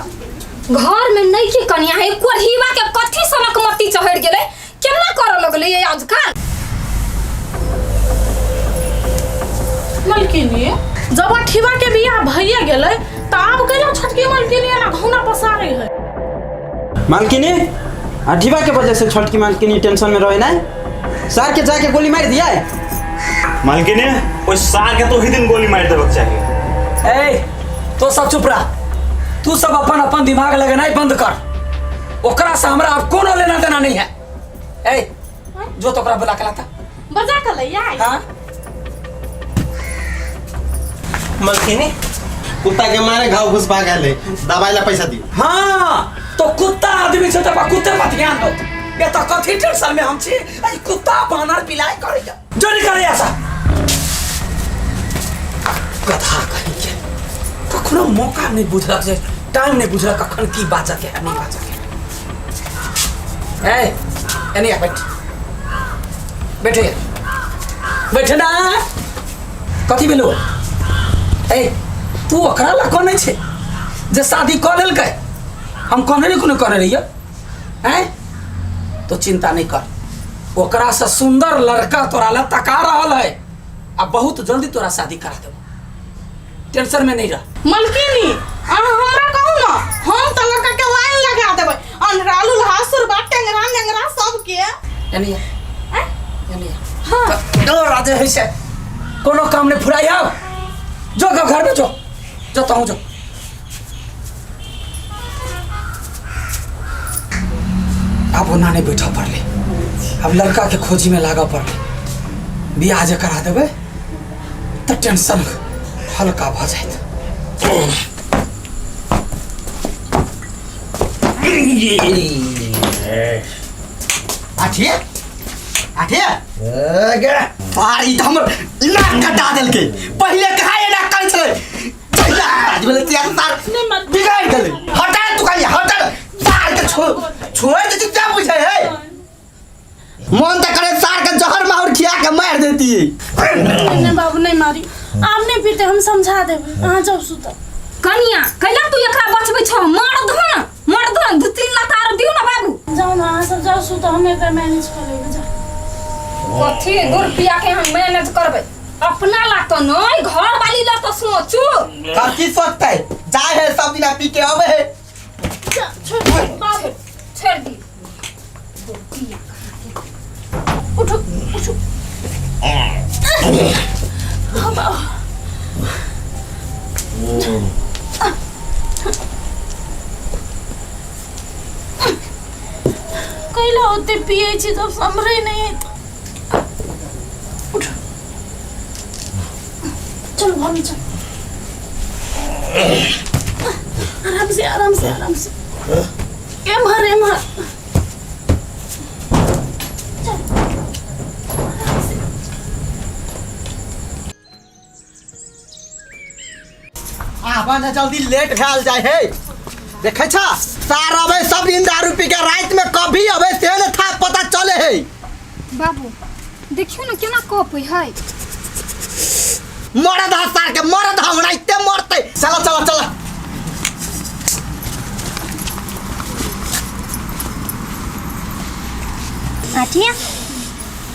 घर में नहीं की कन्या है कोढ़ीवा के कथी समक मती चढ़ गेले केना करे लगले ये आजकल। मलकिनी जब अठीवा के बियाह भइए गेलै त आब केना छोटकी मलकिनी ना घौना पसारे है। मालकिनी अठीवा के वजह से छोटकी मालकिनी टेंशन में रहे ना, सार के जाके गोली मार दिया है। मालकिनी उस सार के तो ही दिन गोली मार देबक चाहिए। ए तो सब चुप रह, तू सब अपन अपन दिमाग लगाना बंद कर। ओकरा से हमरा अब कोनो लेना देना नहीं है। ए जो तो ओकरा बुला के लाता बजा के ले आई। हां मालकिनी कुत्ता के मारे घाव घुस भाग गए, दवाई ला पैसा दियो। हाँ तो कुत्ता आदमी से तो कुत्ते पर ध्यान दो। ये तो कथी टेंशन में हम छी, आई कुत्ता बानर पिलाई करे जा। जो नहीं करे ऐसा। कथा कहीं के। कखनो मौका नहीं बुझलक जे टाइम नहीं बुझलक कखन की बाजा के है नहीं बाजा के। ए, एनी आ बैठ। बैठे। बैठे ना। कथी भेलो? ए, तू ओकरा ला कोन छे? जे शादी कर लेल के। हम कहने नहीं कोनो करे रहिए। हैं? तो चिंता नहीं कर। ओकरा से सुंदर लड़का तोरा ला तका रहल है। अब बहुत जल्दी तोरा शादी करा देबो। टेंशन में नहीं रह। मलकिनी हमरा कहू ना, हम त लड़का के लाइन लगा देबै। अनरालू हासुर बा टेंगरा नेंगरा सब के। एनी हां डर राजे है से कोनो काम नहीं फुराया। जो घर में जो तो जो। अब ओना नहीं बैठा पड़ले। अब लड़का के खोजी में लागा पड़ले। बियाह जे करा देबे तो टेंशन हल्का भ जाए। आठिया आठिया पारी तो हमर नाक कटा देल के। पहले कहा ना कर छले चला आज बोले तिया तार बिगाड़ गेले। हटा तू खाली हटा सार के छोड़ दे। तू क्या पूछे है? मन त करे सार के जहर माहौर खिया के मार देती। नहीं बाबू नहीं मारी। आप नहीं पीते हम समझा देबे। अहाँ जाओ सुत। कनिया कैला तू एकरा बचबै छ? मार दो दू तीन लात आर दियो ना बाबू। जाओ ना अहाँ सब जाओ सुत। हम एकरा मैनेज कर लेबे। जा कथी 2 रुपया के हम मैनेज करबै? अपना ला तो नहीं, घर वाली ला तो सोचू। कथी सोचतै? जाए है सब दिन पी के आवे है। छोड़ बाबू छोड़ दी। उठो उठो। कैला होते पिए छी जब समरे नहीं है तो। उठो चलो भाभी चल। आराम से एम हर आबा जल्दी लेट भेल जाए है। देखे छ सार अबे सब दिन दारू पी के रात में कभी अबे से न था पता चले है। बाबू देखियो ना केना कप है। मरद सार के मरद हमरा इते मरते। चला आठिया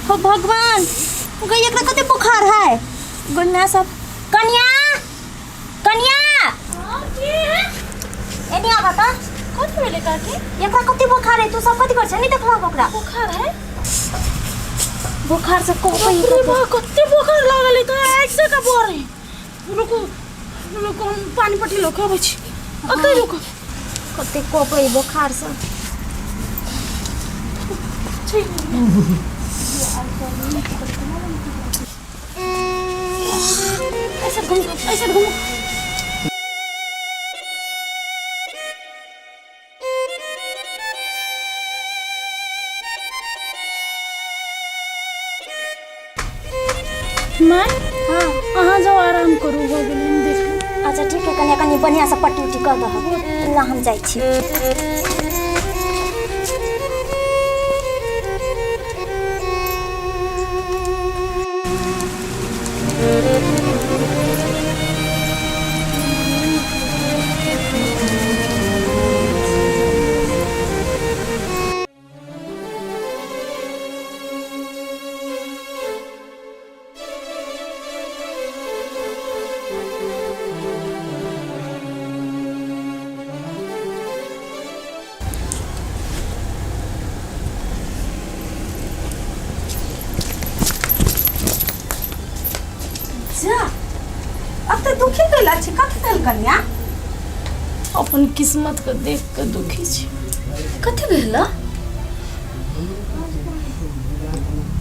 हो भगवान गई एकरा कते बुखार है। गुन्ना सब कन्या एनी आवा त कथी भेले काकी? एकरा कते बुखार है। तू सब कथी कर छ? नहीं देखला ओकरा बुखार है? बुखार से को कोई कते बुखार लागल त ऐसे का बोरे। रुको हम पानी पटी लो के आबै छी। अतै रुको। कते को कोई बुखार से ऐसे घूम। मैं हाँ अहाँ जाओ आराम करू। हो गेल हम देख। अच्छा ठीक है कनी बढ़िया से पट्टी उट्टी कर दह। ना हम जाई छी। अब तो दुखी कैला छी। कथी भेल कन्या? अपन किस्मत को देख के दुखी छी। कथी भेल?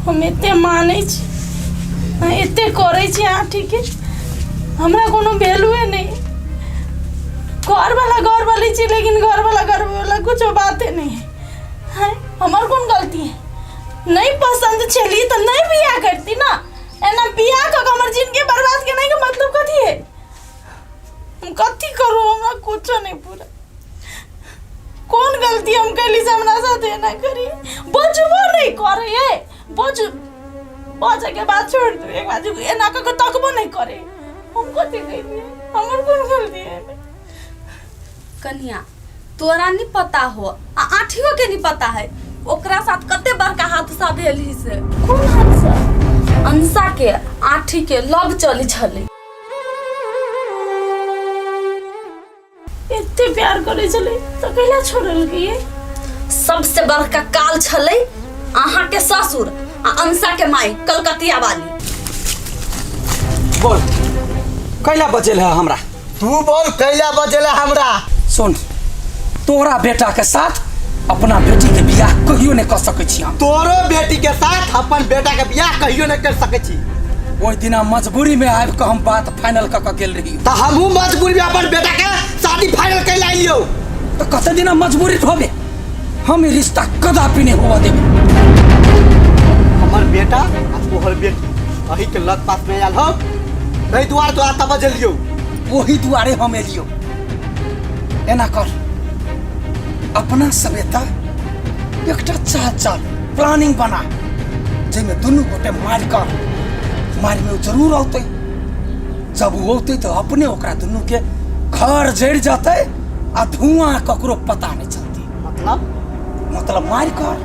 हम एते मानै छी, एते करै छी आठी के, हमरा कोनो वैल्यूए नहीं। घर वाली छी, लेकिन घर वाला कुछ बात नहीं है। हमार कौन गलती है? नहीं पसंद चली तो नहीं बियाह करती ना। एना बियाह का हमर जिंदगी बर्बाद के नहीं का मतलब कथी है? हम कथी करू? हमरा कुछ नहीं पूरा। कौन गलती हम कैली से हमरा साथ ना करी? बचबो नहीं करे है। बच के बात छोड़ दो, एक बाजू एना का तकबो नहीं करे। हम कथी कइली? हमर कौन गलती है? कन्या तोरा नहीं पता हो, आठियो के नहीं पता है ओकरा साथ कते बड़का हादसा भेल ही से। कौन हादसा? अंसा के आठी के लव चली छले। इतने प्यार करे चले तो कैला छोड़ल गई? सबसे बड़का काल छले आहा के ससुर आ अंसा के माई कलकतिया वाली। बोल कैला बचल है हमरा? तू बोल कैला बचल है हमरा? सुन, तोरा बेटा के साथ अपना बेटी के बियाह कहियो नहीं कर सके छी हम। तोरो बेटी के साथ अपन बेटा के बियाह कहियो नहीं कर सके छी। ओइ दिना मजबूरी में आबि के हम बात फाइनल क गेल रही। त हमहू मजबूरी में अपन बेटा के शादी फाइनल कर लाइलियो। तो कते दिना मजबूरी होबे, हम ई रिश्ता कदापि नहीं होवा देबे। हमर बेटा आ तोहर बेटी अही के लत पास में आयल हो, नहीं दुआर तो आता बजलियो। वही दुआरे हम एलियो। एना कर, अपना सवेता एकटा चाल प्लानिंग बना, जेमे दुनू गोटे मार में जरूर औते। जब वो औते तो अपने ओकरा दुनू के घर जड़ जाते आ धुआं ककरो पता नहीं चलती। मतलब मार कर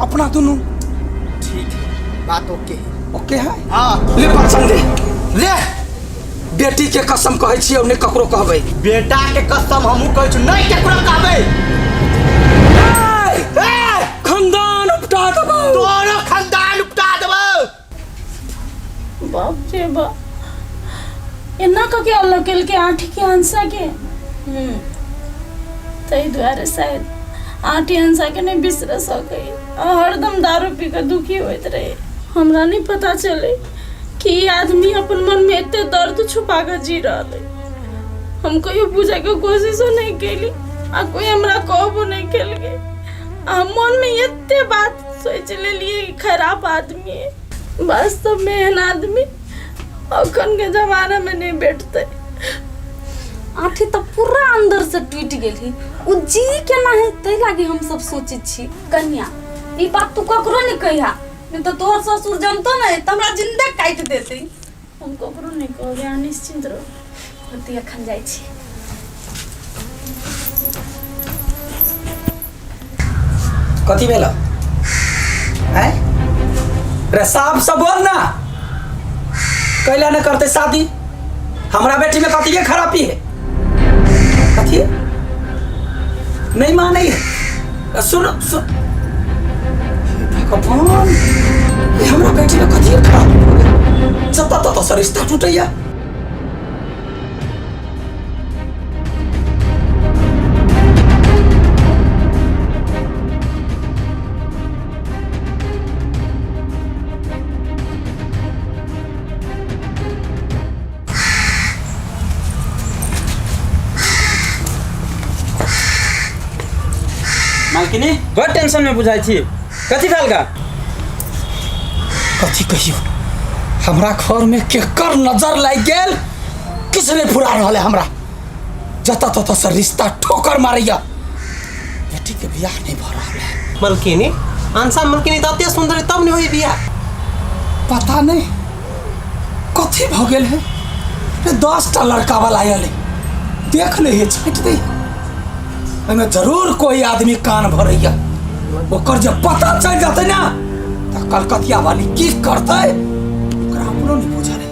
अपना दुनू। ठीक है, बात ओके है। हाँ ले परसन दे ले। बेटी के कसम कहै छियै, ने ककरो कहबै। बेटा के कसम हमहू कहै छी, नहीं केकरो कहबै। खानदान उपटा देबो, तोरो खानदान उपटा देबो। बाप रे बाप, एना के अल्लाह केल के आठी के अंसा के तई द्वारे शायद आठी अंसा के नहीं बिसर सके। हरदम दारू पी के दुखी होइत रहे। हमरा नहीं पता चले कि ये आदमी अपन मन में इतने दर्द छुपा के जी रहा है। हम कहियो पूछे के कोशिशो नहीं कैली आ कोई हमरा कहबो नहीं कैल के। हम मन में इतने बात सोच ले लिए खराब आदमी है। वास्तव में एहन आदमी अखन के जमाना में नहीं बैठते। आठी तो पूरा अंदर से टूट गेली। उ जी के ना है तै लागी हम सब सोचे छी। कन्या ई बात तू ककरो नहीं कहिया, नहीं तो तोहर ससुर जानतो ना त हमरा जिंदा काट देते। हम ककरो नहीं कहबे, निश्चिंत रहो। हती अखन जाई छी। कथी भेला? हैं? रे साहब सब बोल ना, कैला न करते शादी? हमरा बेटी में कथी के खराबी है? कथी नहीं माने है? सुन भगवान, ये हमरा बेटी में कथी के खराबी? सत्ता तो रिश्ता टूटैया। मालकिनी बड़ टेंशन में बुझाई छी। कथी भेल गा? कथी कहियो, हमरा घर में केकर नजर लाग गेल किसने फुरा रहल है हमरा। जता तता से रिश्ता ठोकर मारैया। बेटी के बियाह नहीं भ रहल है। मलकिनी अंसा मलकिनी त अते सुंदर तब नहीं होई बियाह। पता नहीं कथी भ गेल है। 10टा लड़का वाला आयल है, देख ले छाट दे। एमे जरूर कोई आदमी कान भरैया। ओकर जब पता चल जाते ना तो कलकतिया वाली की करते ओकरा अपनो नहीं बुझल है।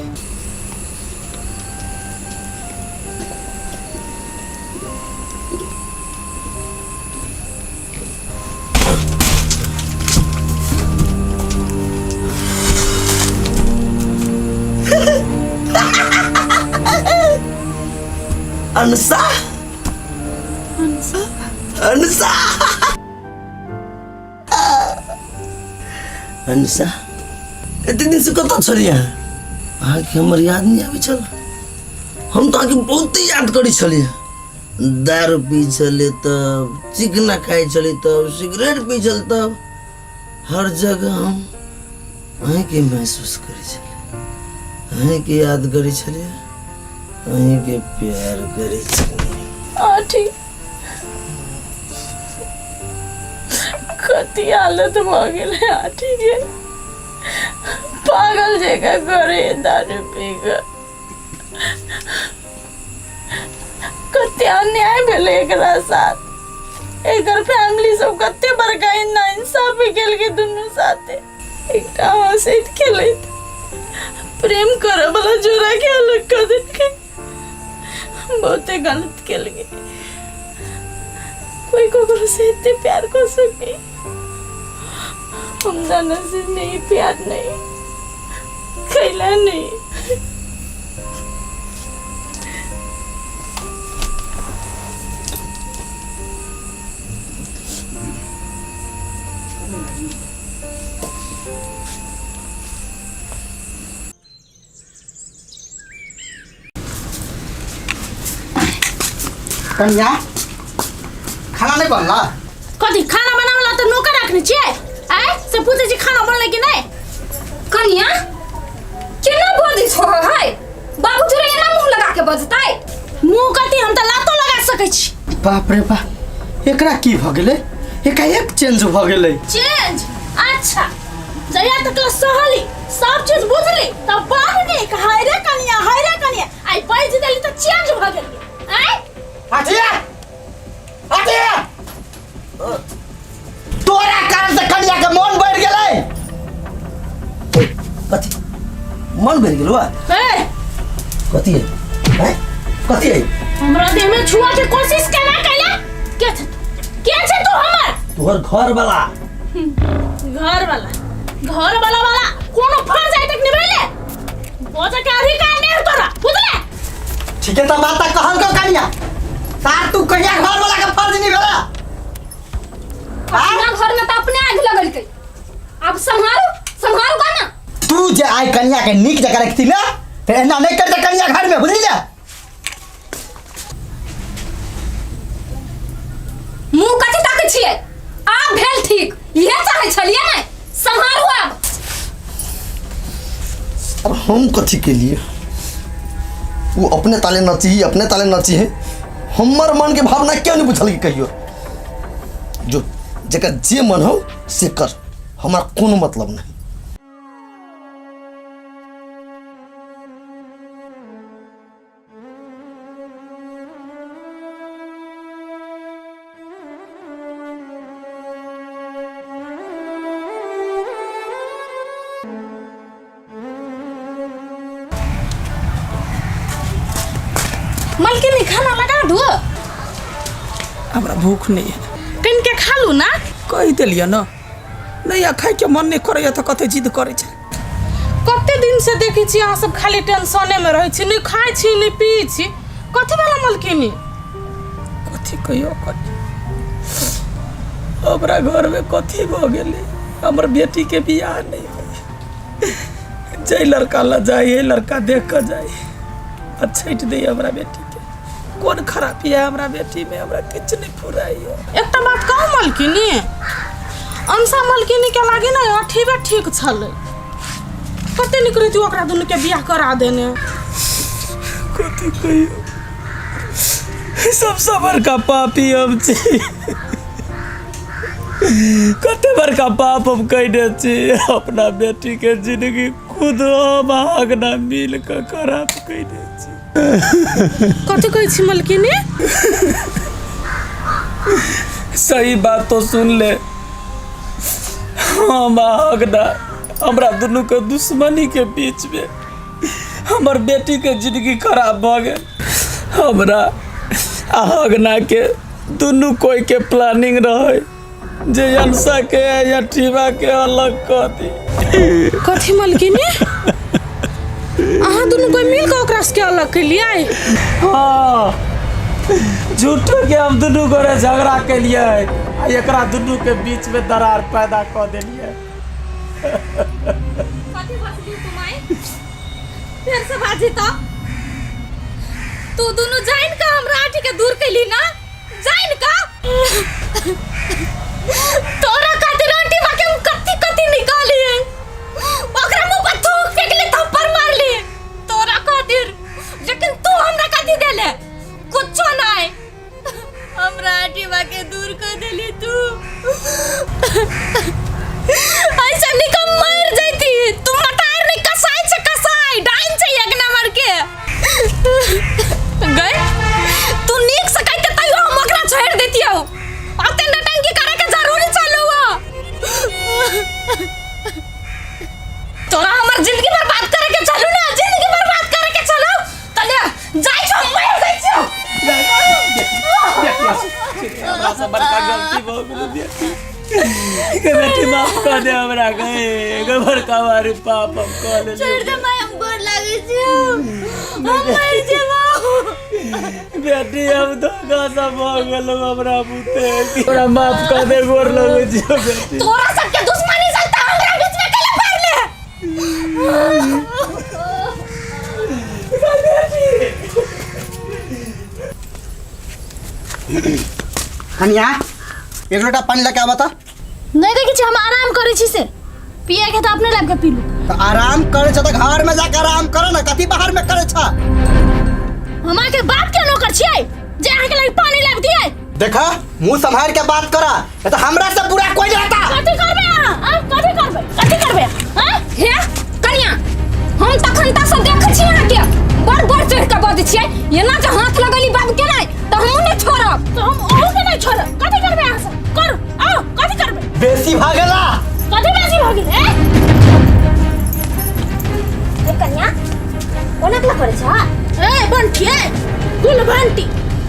अंसा अंसा अंसा इतने दिन से कत छलिया? आके हमर याद नहीं आवे चल। हम तो आके बहुत याद करी छलिया। दारू पी चले तब, चिकना खाए चले तब, सिगरेट पी चल तब, हर जगह हम अहीं के महसूस करे चले, अहीं के याद करे चले, अहीं के प्यार करे चले। आठी कति हालत भ गेले आठी के, पागल जगह करे दारू पी के। कते अन्याय भेले एकरा साथ, एकर फैमिली सब कते बड़का नाइंसाफी केल के दुनू साथे। एकटा हंसैत खेलैत प्रेम करे वाला जोड़ा के अलग कर देलकै, बहुते गलत केल गे। कोई ककरो से इतने प्यार कर सके, हमरा नसीब में ही प्यार नहीं, कैला नहीं। कन्या खाना नहीं बनला? कथी खाना बनावला तो नौकर रखने छियै? आय से पूछे छी खाना बनले कि नहीं? कन्या केना बजै छो है? बाबू तोरा एना मुंह लगा के बजतै? मुंह कथी हम त लातो लगा सकै छी। बाप रे बाप, एकरा की भ गेलै? एकाएक चेंज भ गेलै। चेंज? अच्छा, जया तक सहली सब चीज बुझली तब बाहर नहीं हाय रे कनिया आई बाज देली तो चेंज भ गेली। आय हटिया हटिया, तोरा कारण से कन्या के मन बढ़ गेलै। कथी मन बढ़ गेलौ? ए कथी है? कथी है? हमरा देह में छुआ के कोशिश केना कैला? के छे तू हमर? तोहर घर वाला वाला कोनो फर्ज आइ तक निभैले बोझ के अधिकार नहीं तोरा, बुझले? ठीक है, त माता कहल को कन्या तार तू कन्या घर वाला का फर्ज नहीं भेला। अपना घर में तो अपने आग लगल के, अब संभाल का ना। तू जे आई कन्या के नीक जगह रखती ना, फिर एना नहीं करते कन्या घर में, बुझली ना? मुंह कथी ताकै छियै? आब भेल ठीक, इहे चाहे छलिए नै, संभालू अब। अब हम कथी के लिए? वो अपने ताले नाची है, हमर मन के भावना क्यों नहीं बुझल के कहियो? जो जकर जे मन हो से कर, हमारा कोनो मतलब नहीं। मलकिनी खाना लगा दो। हमरा भूख नहीं है। कन के खा लू ना? कह दिलिया ना, नहीं खाए के मन नहीं करे तो कते जिद करे छै। कते दिन से देखै छी अहाँ सब खाली टेंशने में रहै छी, नहीं खाइ छी नहीं पी छी। कथी वाला मलकिनी? कथी कहियो कथी हमरा घर में कथी भ गेलै? हमर बेटी के बियाह नहीं होई, जे लड़का ला जाए लड़का देख कर जाए, छठ दे हमरा बेटी के। कौन खराबी है हमरा बेटी में? हमरा किछ नहीं फुराइयो। एकटा बात कहू मलकिनी, अंसा मलकिनी के लागे ना अठीबे ठीक छलै, कते निक रहितै ओकरा दुनू के बियाह करा देने। कथी कहियो, सबसे बड़का पापी हम छी। कते बड़का पाप हम कइने छी, अपना बेटी के जिंदगी खुद हम आगना मिल के खराब कइने छी। कथी कहै छी मलकिनी? सही बात तो सुन ले, हम आगना हमरा दोनों के दुश्मनी के बीच में हमर बेटी के जिंदगी खराब भ गेल। हमरा आगना के दोनों कोई के प्लानिंग रहे जे अंसा के या ठीबा के अलग कर दी। कथी मलकिनी? अहाँ दोनों कोई मिल के ओकरा से अलग के लिए? हाँ, झूठो के हम दोनों गोरे झगड़ा के लिए एकरा दोनों के बीच में दरार पैदा कर देलिए। कथी बसली तुमाई? फिर से बाजी तो तू दोनों जाइन का हमरा आठी के दूर कैली ना जाइन का तोरा खातिर आंटी बा के कत्ती कत्ती निकाली है ओकरा मुंह पर थूक के लिए थप्पड़ मार ली तोरा खातिर लेकिन तू हमरा कथी देले कुछो नहीं हमरा आंटी बा के दूर कर देली तू ऐसा निकम मर जाती तू मटार नहीं कसाई से कसाई डाइन से एक नंबर के गए तू नीक से कहते तइयो हम ओकरा छोड़ देती हो आते नटंकी करे के जरूरी चालू हुआ तोरा हमर जिंदगी बर्बाद करे के चालू ना जिंदगी बर्बाद करे के चालू तले जाई छो मर जाई छो हमरा से बड़का गलती भ गेल बेटी के बेटी माफ कर दे हमरा गए एगो बड़का बारी पाप हम कर ले छोड़ दे मैं हम गोर लागे छी हम मर जेबो बेटी हम धोखा सब हो गेल हमरा पुते हमरा माफ कर दे गोर लगे छी बेटी तोरा सबके दुश्मनी चलता हमरा बीच में कले पड़ ले हनिया एक लोटा पानी लेके आवा था नहीं देखी छी हम आराम करे छी से पिए के तो अपने लाग के पी लू तो आराम करे छ तो घर में जाकर आराम करे ना कथी बाहर में करे छ हमार के बात क्यों न कर छिए जे आके लागि पानी लाग दिए देखा मुंह संभाल के बात करा ये तो हमरा से बुरा कोई नहीं रहता कथी करबे हां कथी करबे हां हे कनिया हम तखन त से देख छी अहाँ के बड़ बड़ चढ़ के बद छिए एना जे हाथ लगली बाबू के नहीं तो हम नहीं छोड़ब तो हम ओहू के नहीं छोड़ब कथी करबे अहाँ से कर आओ कथी करबे बेसी भागेला कथी बेसी हो गेल ए कन्या कोना के करे छ ए बंटी गुल बंटी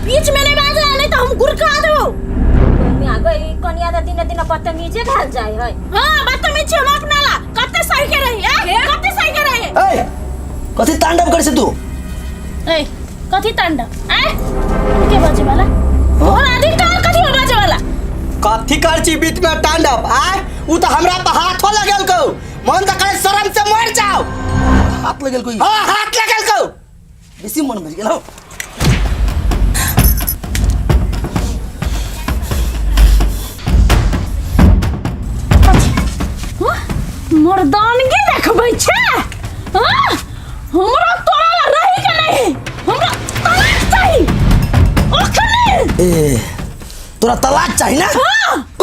बीच में नहीं बाज नहीं तो हम गुरका देबो मैं आ गई कन्या द दिन दिन बदतमीजे भेल जाय है हां बदतमीज हम अपना ला कते सही के रही है कते सही के रही ए कथी तांडव करे छ तू ए कथी तांडव के बाजे वाला और आदि काल कथी हो बाजे वाला कथी कर छी बीच में तांडव आय उ तो हमरा पे हाथ हो लगल को मन त करे शर्म से मर जाओ हाथ लगल कोई हां हाथ लगल को बेसी मन भर गेल मर्दानगी देखबै छै हां हमरा तोरा रही के नहीं हमरा तलाक चाहिए ओखने ए तोरा तलाक चाहिए ना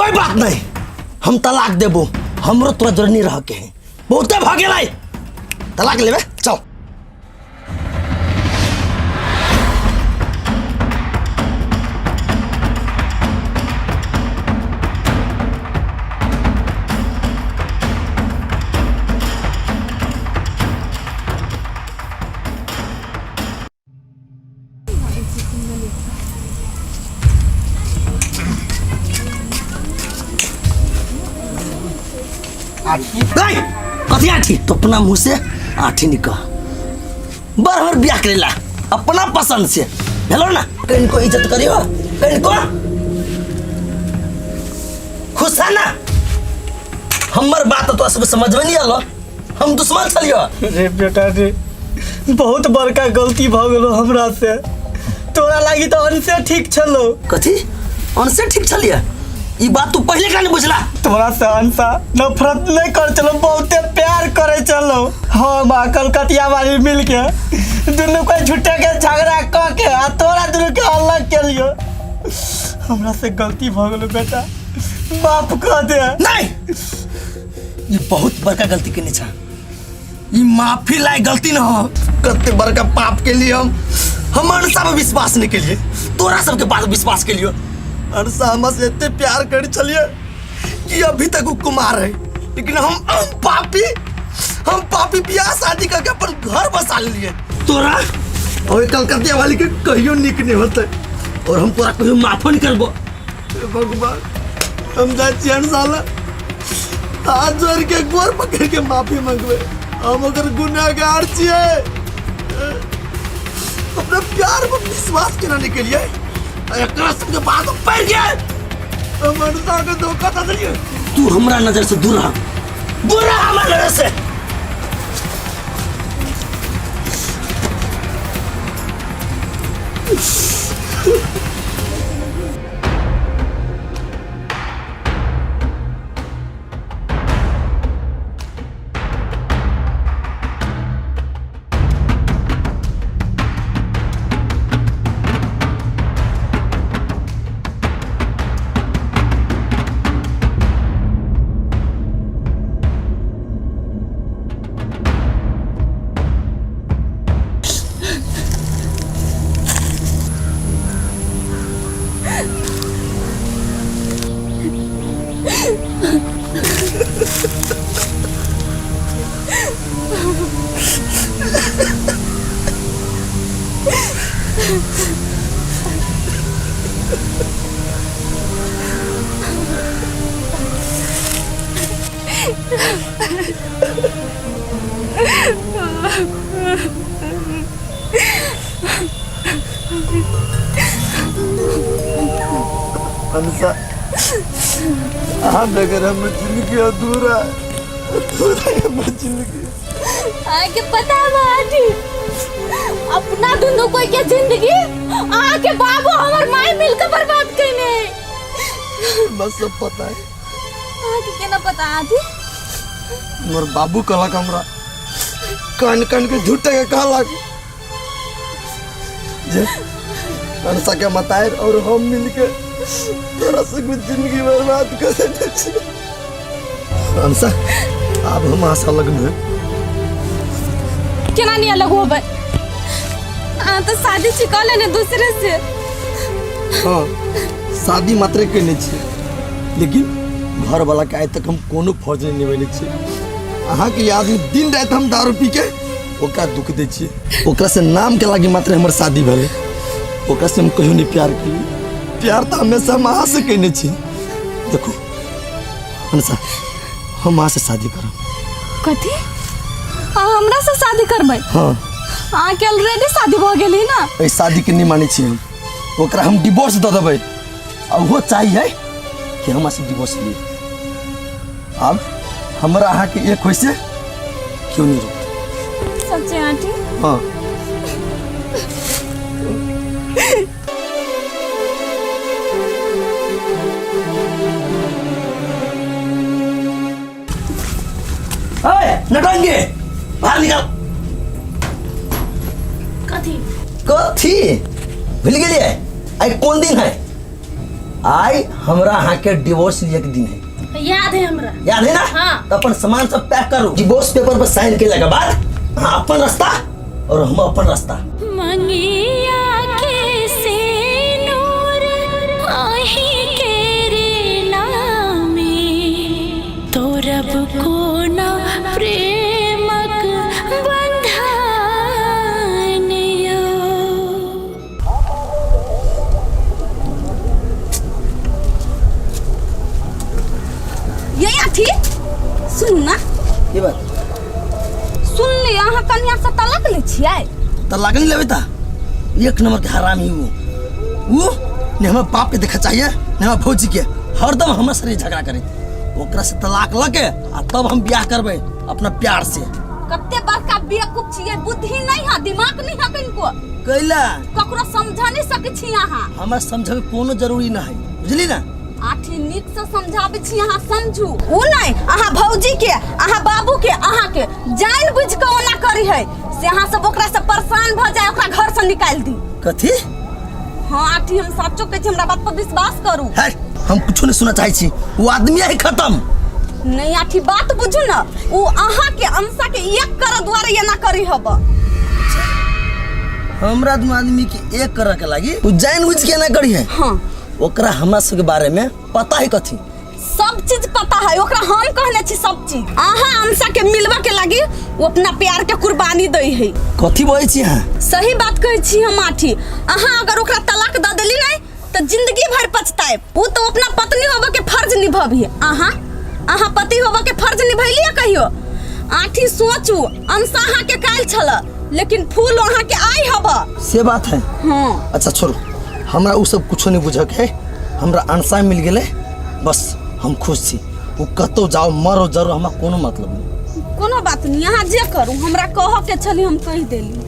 कोई बात नहीं हम तलाक देबो हमरो तोरा जरूर नहीं रह के बहुते भ गेलै तलाक लेबे चल नहीं कथी आठी तो अपना मुंह से आठी निकल बार ब्याह करेला अपना पसंद से हेलो ना इनको इज्जत करियो इनको खुश है ना हमर बात तो सब समझ में नहीं आलो हम दुश्मन छलियो रे बेटा रे बहुत बड़का गलती भ गेलो हमरा से तोरा लागी तो अनसे ठीक छलो कथी अनसे ठीक छलिया ई बात तू पहले का नहीं बुझला तोरा से अंसा नफरत नहीं कर चलो बहुते प्यार करे चलो हम कलकतिया वाली मिल के दुनू कोई झूठे के झगड़ा क के आ तोरा दुनू के अलग के लियो हमरा से गलती भ गेलो बेटा माफ कर दे नहीं ये बहुत बड़का गलती करने छा ये माफी लायक गलती न हो कते बड़का पाप के लिए हम अनसा पे विश्वास नहीं के लिए तोरा सबके बात विश्वास के लिए अनसा हमसे इतने प्यार कर चलिए कि अभी तक वो कुमार है लेकिन हम पापी ब्याह शादी करके अपन घर बसा लिए तोरा और कलकतिया वाली के कहियो निक नहीं होते और हम तोरा कहियो माफ नहीं करबो भगवान हम जाची अनसाला हाथ जोड़ के गोर पकड़ के माफी मांगवे हम अगर गुनाहगार छिए अपने प्यार पर विश्वास करने के लिए एकरा सबके बात पड़ गया हम अनसा के धोखा दे दिए तू हमरा नजर से दूर रह हमारे नजर से हंसा हम अगर हम जिंदगी अधूरा है हमर जिंदगी। आके पता है आजी अपना दोनों कोई के जिंदगी आके बाबू हमार माई मिलकर बर्बाद कइने। बस सब पता है। आके केना पता आजी? मोर बाबू कहला हमरा कान कान के झूठे के कहला जे हंसा के मतायर और हम मिलके तोरा से कुछ जिंदगी बर्बाद कर देते छी। हंसा अब हम आशा लगन है केना नहीं अलग होबे? तो शादी छिका लेने दूसरे से। हाँ शादी मात्र करने छी लेकिन घर वाला के आइ तक हम कोनो फर्ज नहीं निभाने छी। अहाँ के याद में दिन रात हम दारू पी के ओकरा दुख दे छी। ओकरा से नाम के लागी मात्र हमर शादी भेले। ओकरा से हम कहियो नहीं प्यार केली। प्यार तो हमेशा हम अहाँ से कहने छी। देखो हंसा हम अहाँ से शादी करब। कथी? हमरा से शादी करबै? हाँ के ऑलरेडी शादी भ गेली ना। ए शादी के नहीं माने छी हम। ओकरा हम डिवोर्स दे देबै और वो चाहिए कि हम से डिवोर्स लिए। अब हमरा अहाँ के एक होय से क्यों नहीं रोक? सच्चे आंटी? हाँ नटंगे बाहर निकल। कथी भूल गेलिए? आई कौन दिन है? आई हमरा अहाँ के डिवोर्स लिए के दिन है। याद है हमरा। याद है ना? हाँ। तो अपन सामान सब पैक करो। डिवोर्स पेपर पर साइन के लगा बाद हाँ अपन रास्ता और हम अपन रास्ता। मंगिया के से नूर आही के रे नामे तो रब को ना प्रेमक बंधन यो। ये आंटी सुन ना। की बात? सुन ले अहाँ कन्या से तलाक ले छियै? तलाक नहीं लेवे ता एक नंबर के हरामी वो ने हमर बाप के देखा चाहिए ने हमर भौजी के हरदम हमरा से झगड़ा करे। ओकरा से तलाक लके आ तब हम ब्याह करबे अपना प्यार से। कत्ते बड़का बेवकूफ छियै? बुद्धि नहीं है, दिमाग नहीं है किनको? कैला ककरो समझा नहीं सकै छी अहाँ? हमरा समझावे कोनो जरूरी ना है बुझली ना। आठी नीक से समझाबै छी अहाँ समझू। ओ नहीं अहाँ भौजी के अहाँ बाबू के अहाँ के जान बुझ के ओना करी है से अहाँ सब ओकरा से परेशान भ जाए ओकरा घर से निकाल दी। कथी? हाँ आठी हम सच्चो कहै छी हमरा बात पर विश्वास करू। है हम कुछ नहीं सुना चाहे छी। वो आदमी है खत्म। नहीं आठी बात बुझू ना। वो अहाँ के अंशा के एक कर द्वारा ये ना करी हब। हमरा दू आदमी के एक करे के लागी तू जान बुझ के ना करी है। हाँ ओकरा हमरा सब के बारे में पता है कथी? सब चीज पता है ओकरा। हम कहने छी सब चीज। अहाँ अंशा के मिलवा के लागी वो अपना प्यार के कुर्बानी दई है। कथी बोलै छी अहाँ? सही बात कहै छी हम आठी। अहाँ अगर ओकरा तलाक द देली नहीं तो जिंदगी भर पछताए। वो तो अपना पत्नी होबे के फर्ज निभाबी। अहाँ पति होबे के फर्ज निभैलिए कहियो? आठी सोचू अंशा अहाँ के काल छल लेकिन फूल अहाँ के आई हबा। से बात है। हाँ अच्छा छोड़ो हमरा उ सब कुछो नहीं बुझक है। हमरा अंशा मिल गेले बस हम खुश छी। वो कतो जाओ मरो जरो हमरा कोनो मतलब नहीं। कोनो बात नहीं अहाँ जे करू हमरा कह के छली हम कह देली।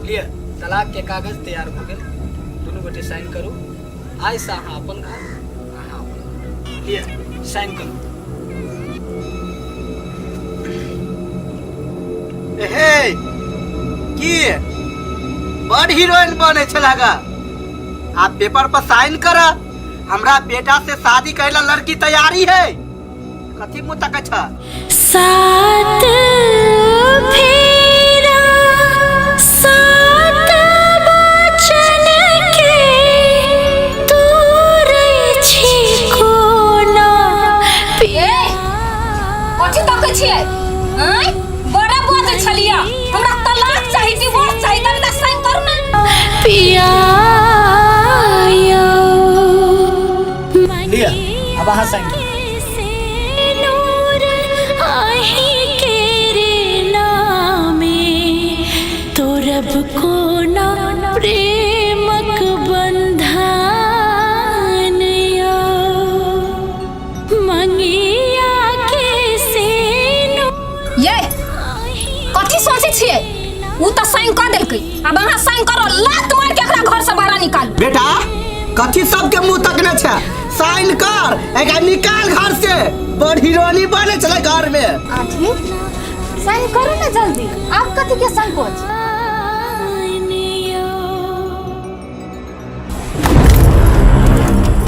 लिए तलाक के कागज तैयार हो गए, दोनों गोटे साइन करू। आइ से अहाँ अपन घर, अहाँ अपन घर। लिए साइन करू। हे की बड़ हीरोइन बने छलागा। आप पेपर पर साइन कर। हमरा बेटा से शादी कैला लड़की तैयारी है। कथी मुँह तक छ? सात फेरा सात वचन के तोरे छी कोना कथी तकै छियै? आइ बड़ा बात छलिया। हमरा तलाक चाही, डिवोर्स चाही, तब साइन करू ना। पिया लिए अब अहाँ साइन करू। तोरब को ना प्रेमक बंधन मंगिया के से ये कथी सोचे छियै? उ त साइन कर देलकै, अब अहाँ साइन करो। लात मार के एकरा घर से बाहर निकाल। बेटा कथी सबके मुँह तकने छ? साइन कर, एकरा निकाल घर से। बड़ हीरोइनी बने चले घर में। आठी साइन करो ना जल्दी। आप कथी के संकोच?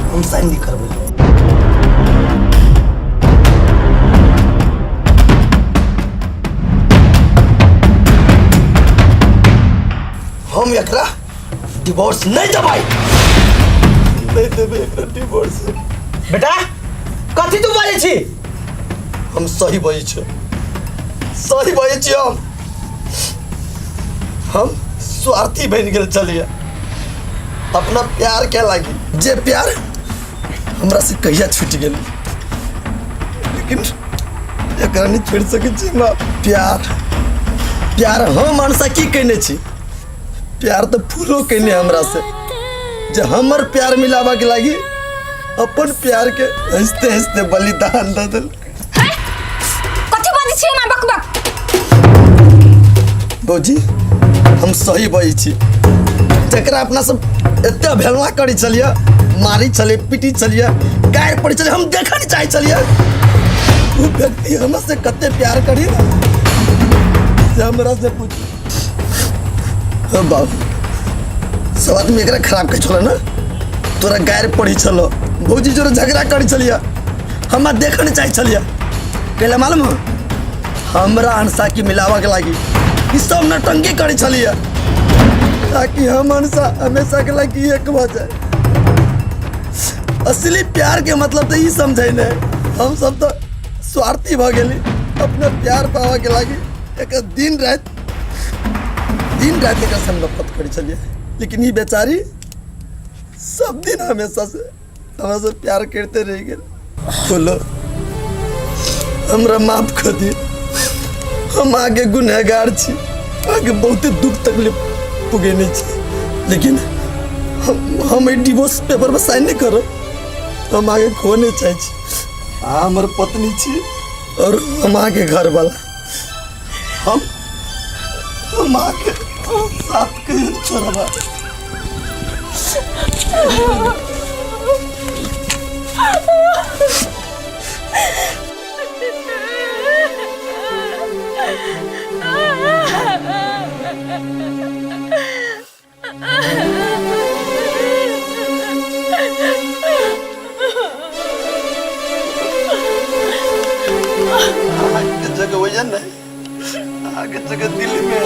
हम साइन नहीं करबे। हम एकरा डिवोर्स नहीं दबाई, नहीं देबे एकरा डिवोर्स। बेटा कथी तू बाजै छी? हम सही बाजै छी, सही बाजै छी। हम स्वार्थी बन गेल चलिए अपना प्यार के लागी। जे प्यार हमरा से कहिया छूट गेल, लेकिन एकरा नहीं छोड़ सके छी। प्यार प्यार हम अनसा की कहने छी? प्यार तो फूलो कहने हमरा से। जे हमर प्यार मिलावा के लागी अपन प्यार के हंसते हंसते बलिदान दे दिल। कथी बाजै छी ना बकबक? बौजी हम सही बाजै छी। जकरा अपना सब एते भेलवा करी चलिए, मारी चलिए, पीटी चलिए, गायर पड़ी चलिए, हम देखा नहीं चाहे चलिए। वो व्यक्ति हमसे कते प्यार करी ना, से हमरा से पूछ। हाँ बाबू सब आदमी एकरा खराब कर चलो ना। तोरा गायर पड़ी चलो, भौजी जोरे झगड़ा करी चलिए, हम देखा नहीं चाहे चलिए। कहले मालूम हो हमरा अंसा की मिलावा के लागी ई सब नटंगी करी चलिए, ताकि हम अंसा हमेशा के लागी एक हो जाए। असली प्यार के मतलब तो ये समझे नहीं। हम सब तो स्वार्थी भ गेली। अपना प्यार पावा के लागी एक दिन रात एक संग नफरत करी चलिए, लेकिन ये बेचारी सब दिन हमेशा से हमरा से प्यार करते रह गए। बोलो हमरा माफ कर दी। हम आगे गुनहगार छी, आगे बहुत दुख तकलीफ पुगेने छी, लेकिन हम डिवोर्स पेपर पर साइन नहीं करो। हम आगे खोने चाहे छी। हमर पत्नी छी और हम आगे घर वाला। हम आगे साथ के छोड़वा। आगे जगह वजन नहीं, आगे जगह दिल में।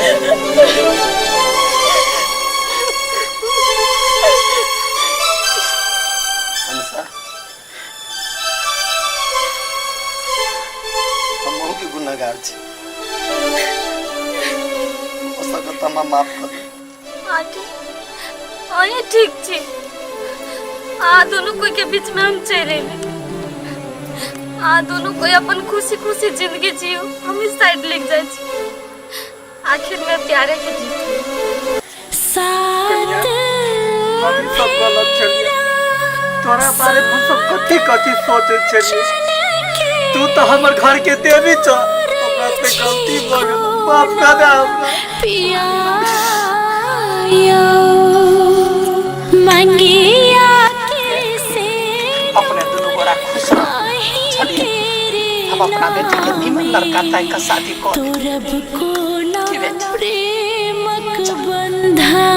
अंसा हम के गुनहगार छी, तमा माफ कर। आंटी आए ठीक छी। आ दोनों कोई के बीच में हम चले आ दोनों कोई अपन खुशी खुशी जिंदगी जियो। हम इस साइड लिख जाए छी। आखिर में प्यारे के जीत साथ हम सब गलत छलिए। तोरा बारे में सब कथी कथी सोचे छलिए। तू तो हमर घर के देवी छ, हमरा से गलती भ गेल, माफ कर दे हमरा। मंगिया कैसे अपने दोनों गोरा खुश रहो। चलिए हम अपना बेटी के नीमन लड़का तय का शादी कर तो रब को ना प्रेम का बंधा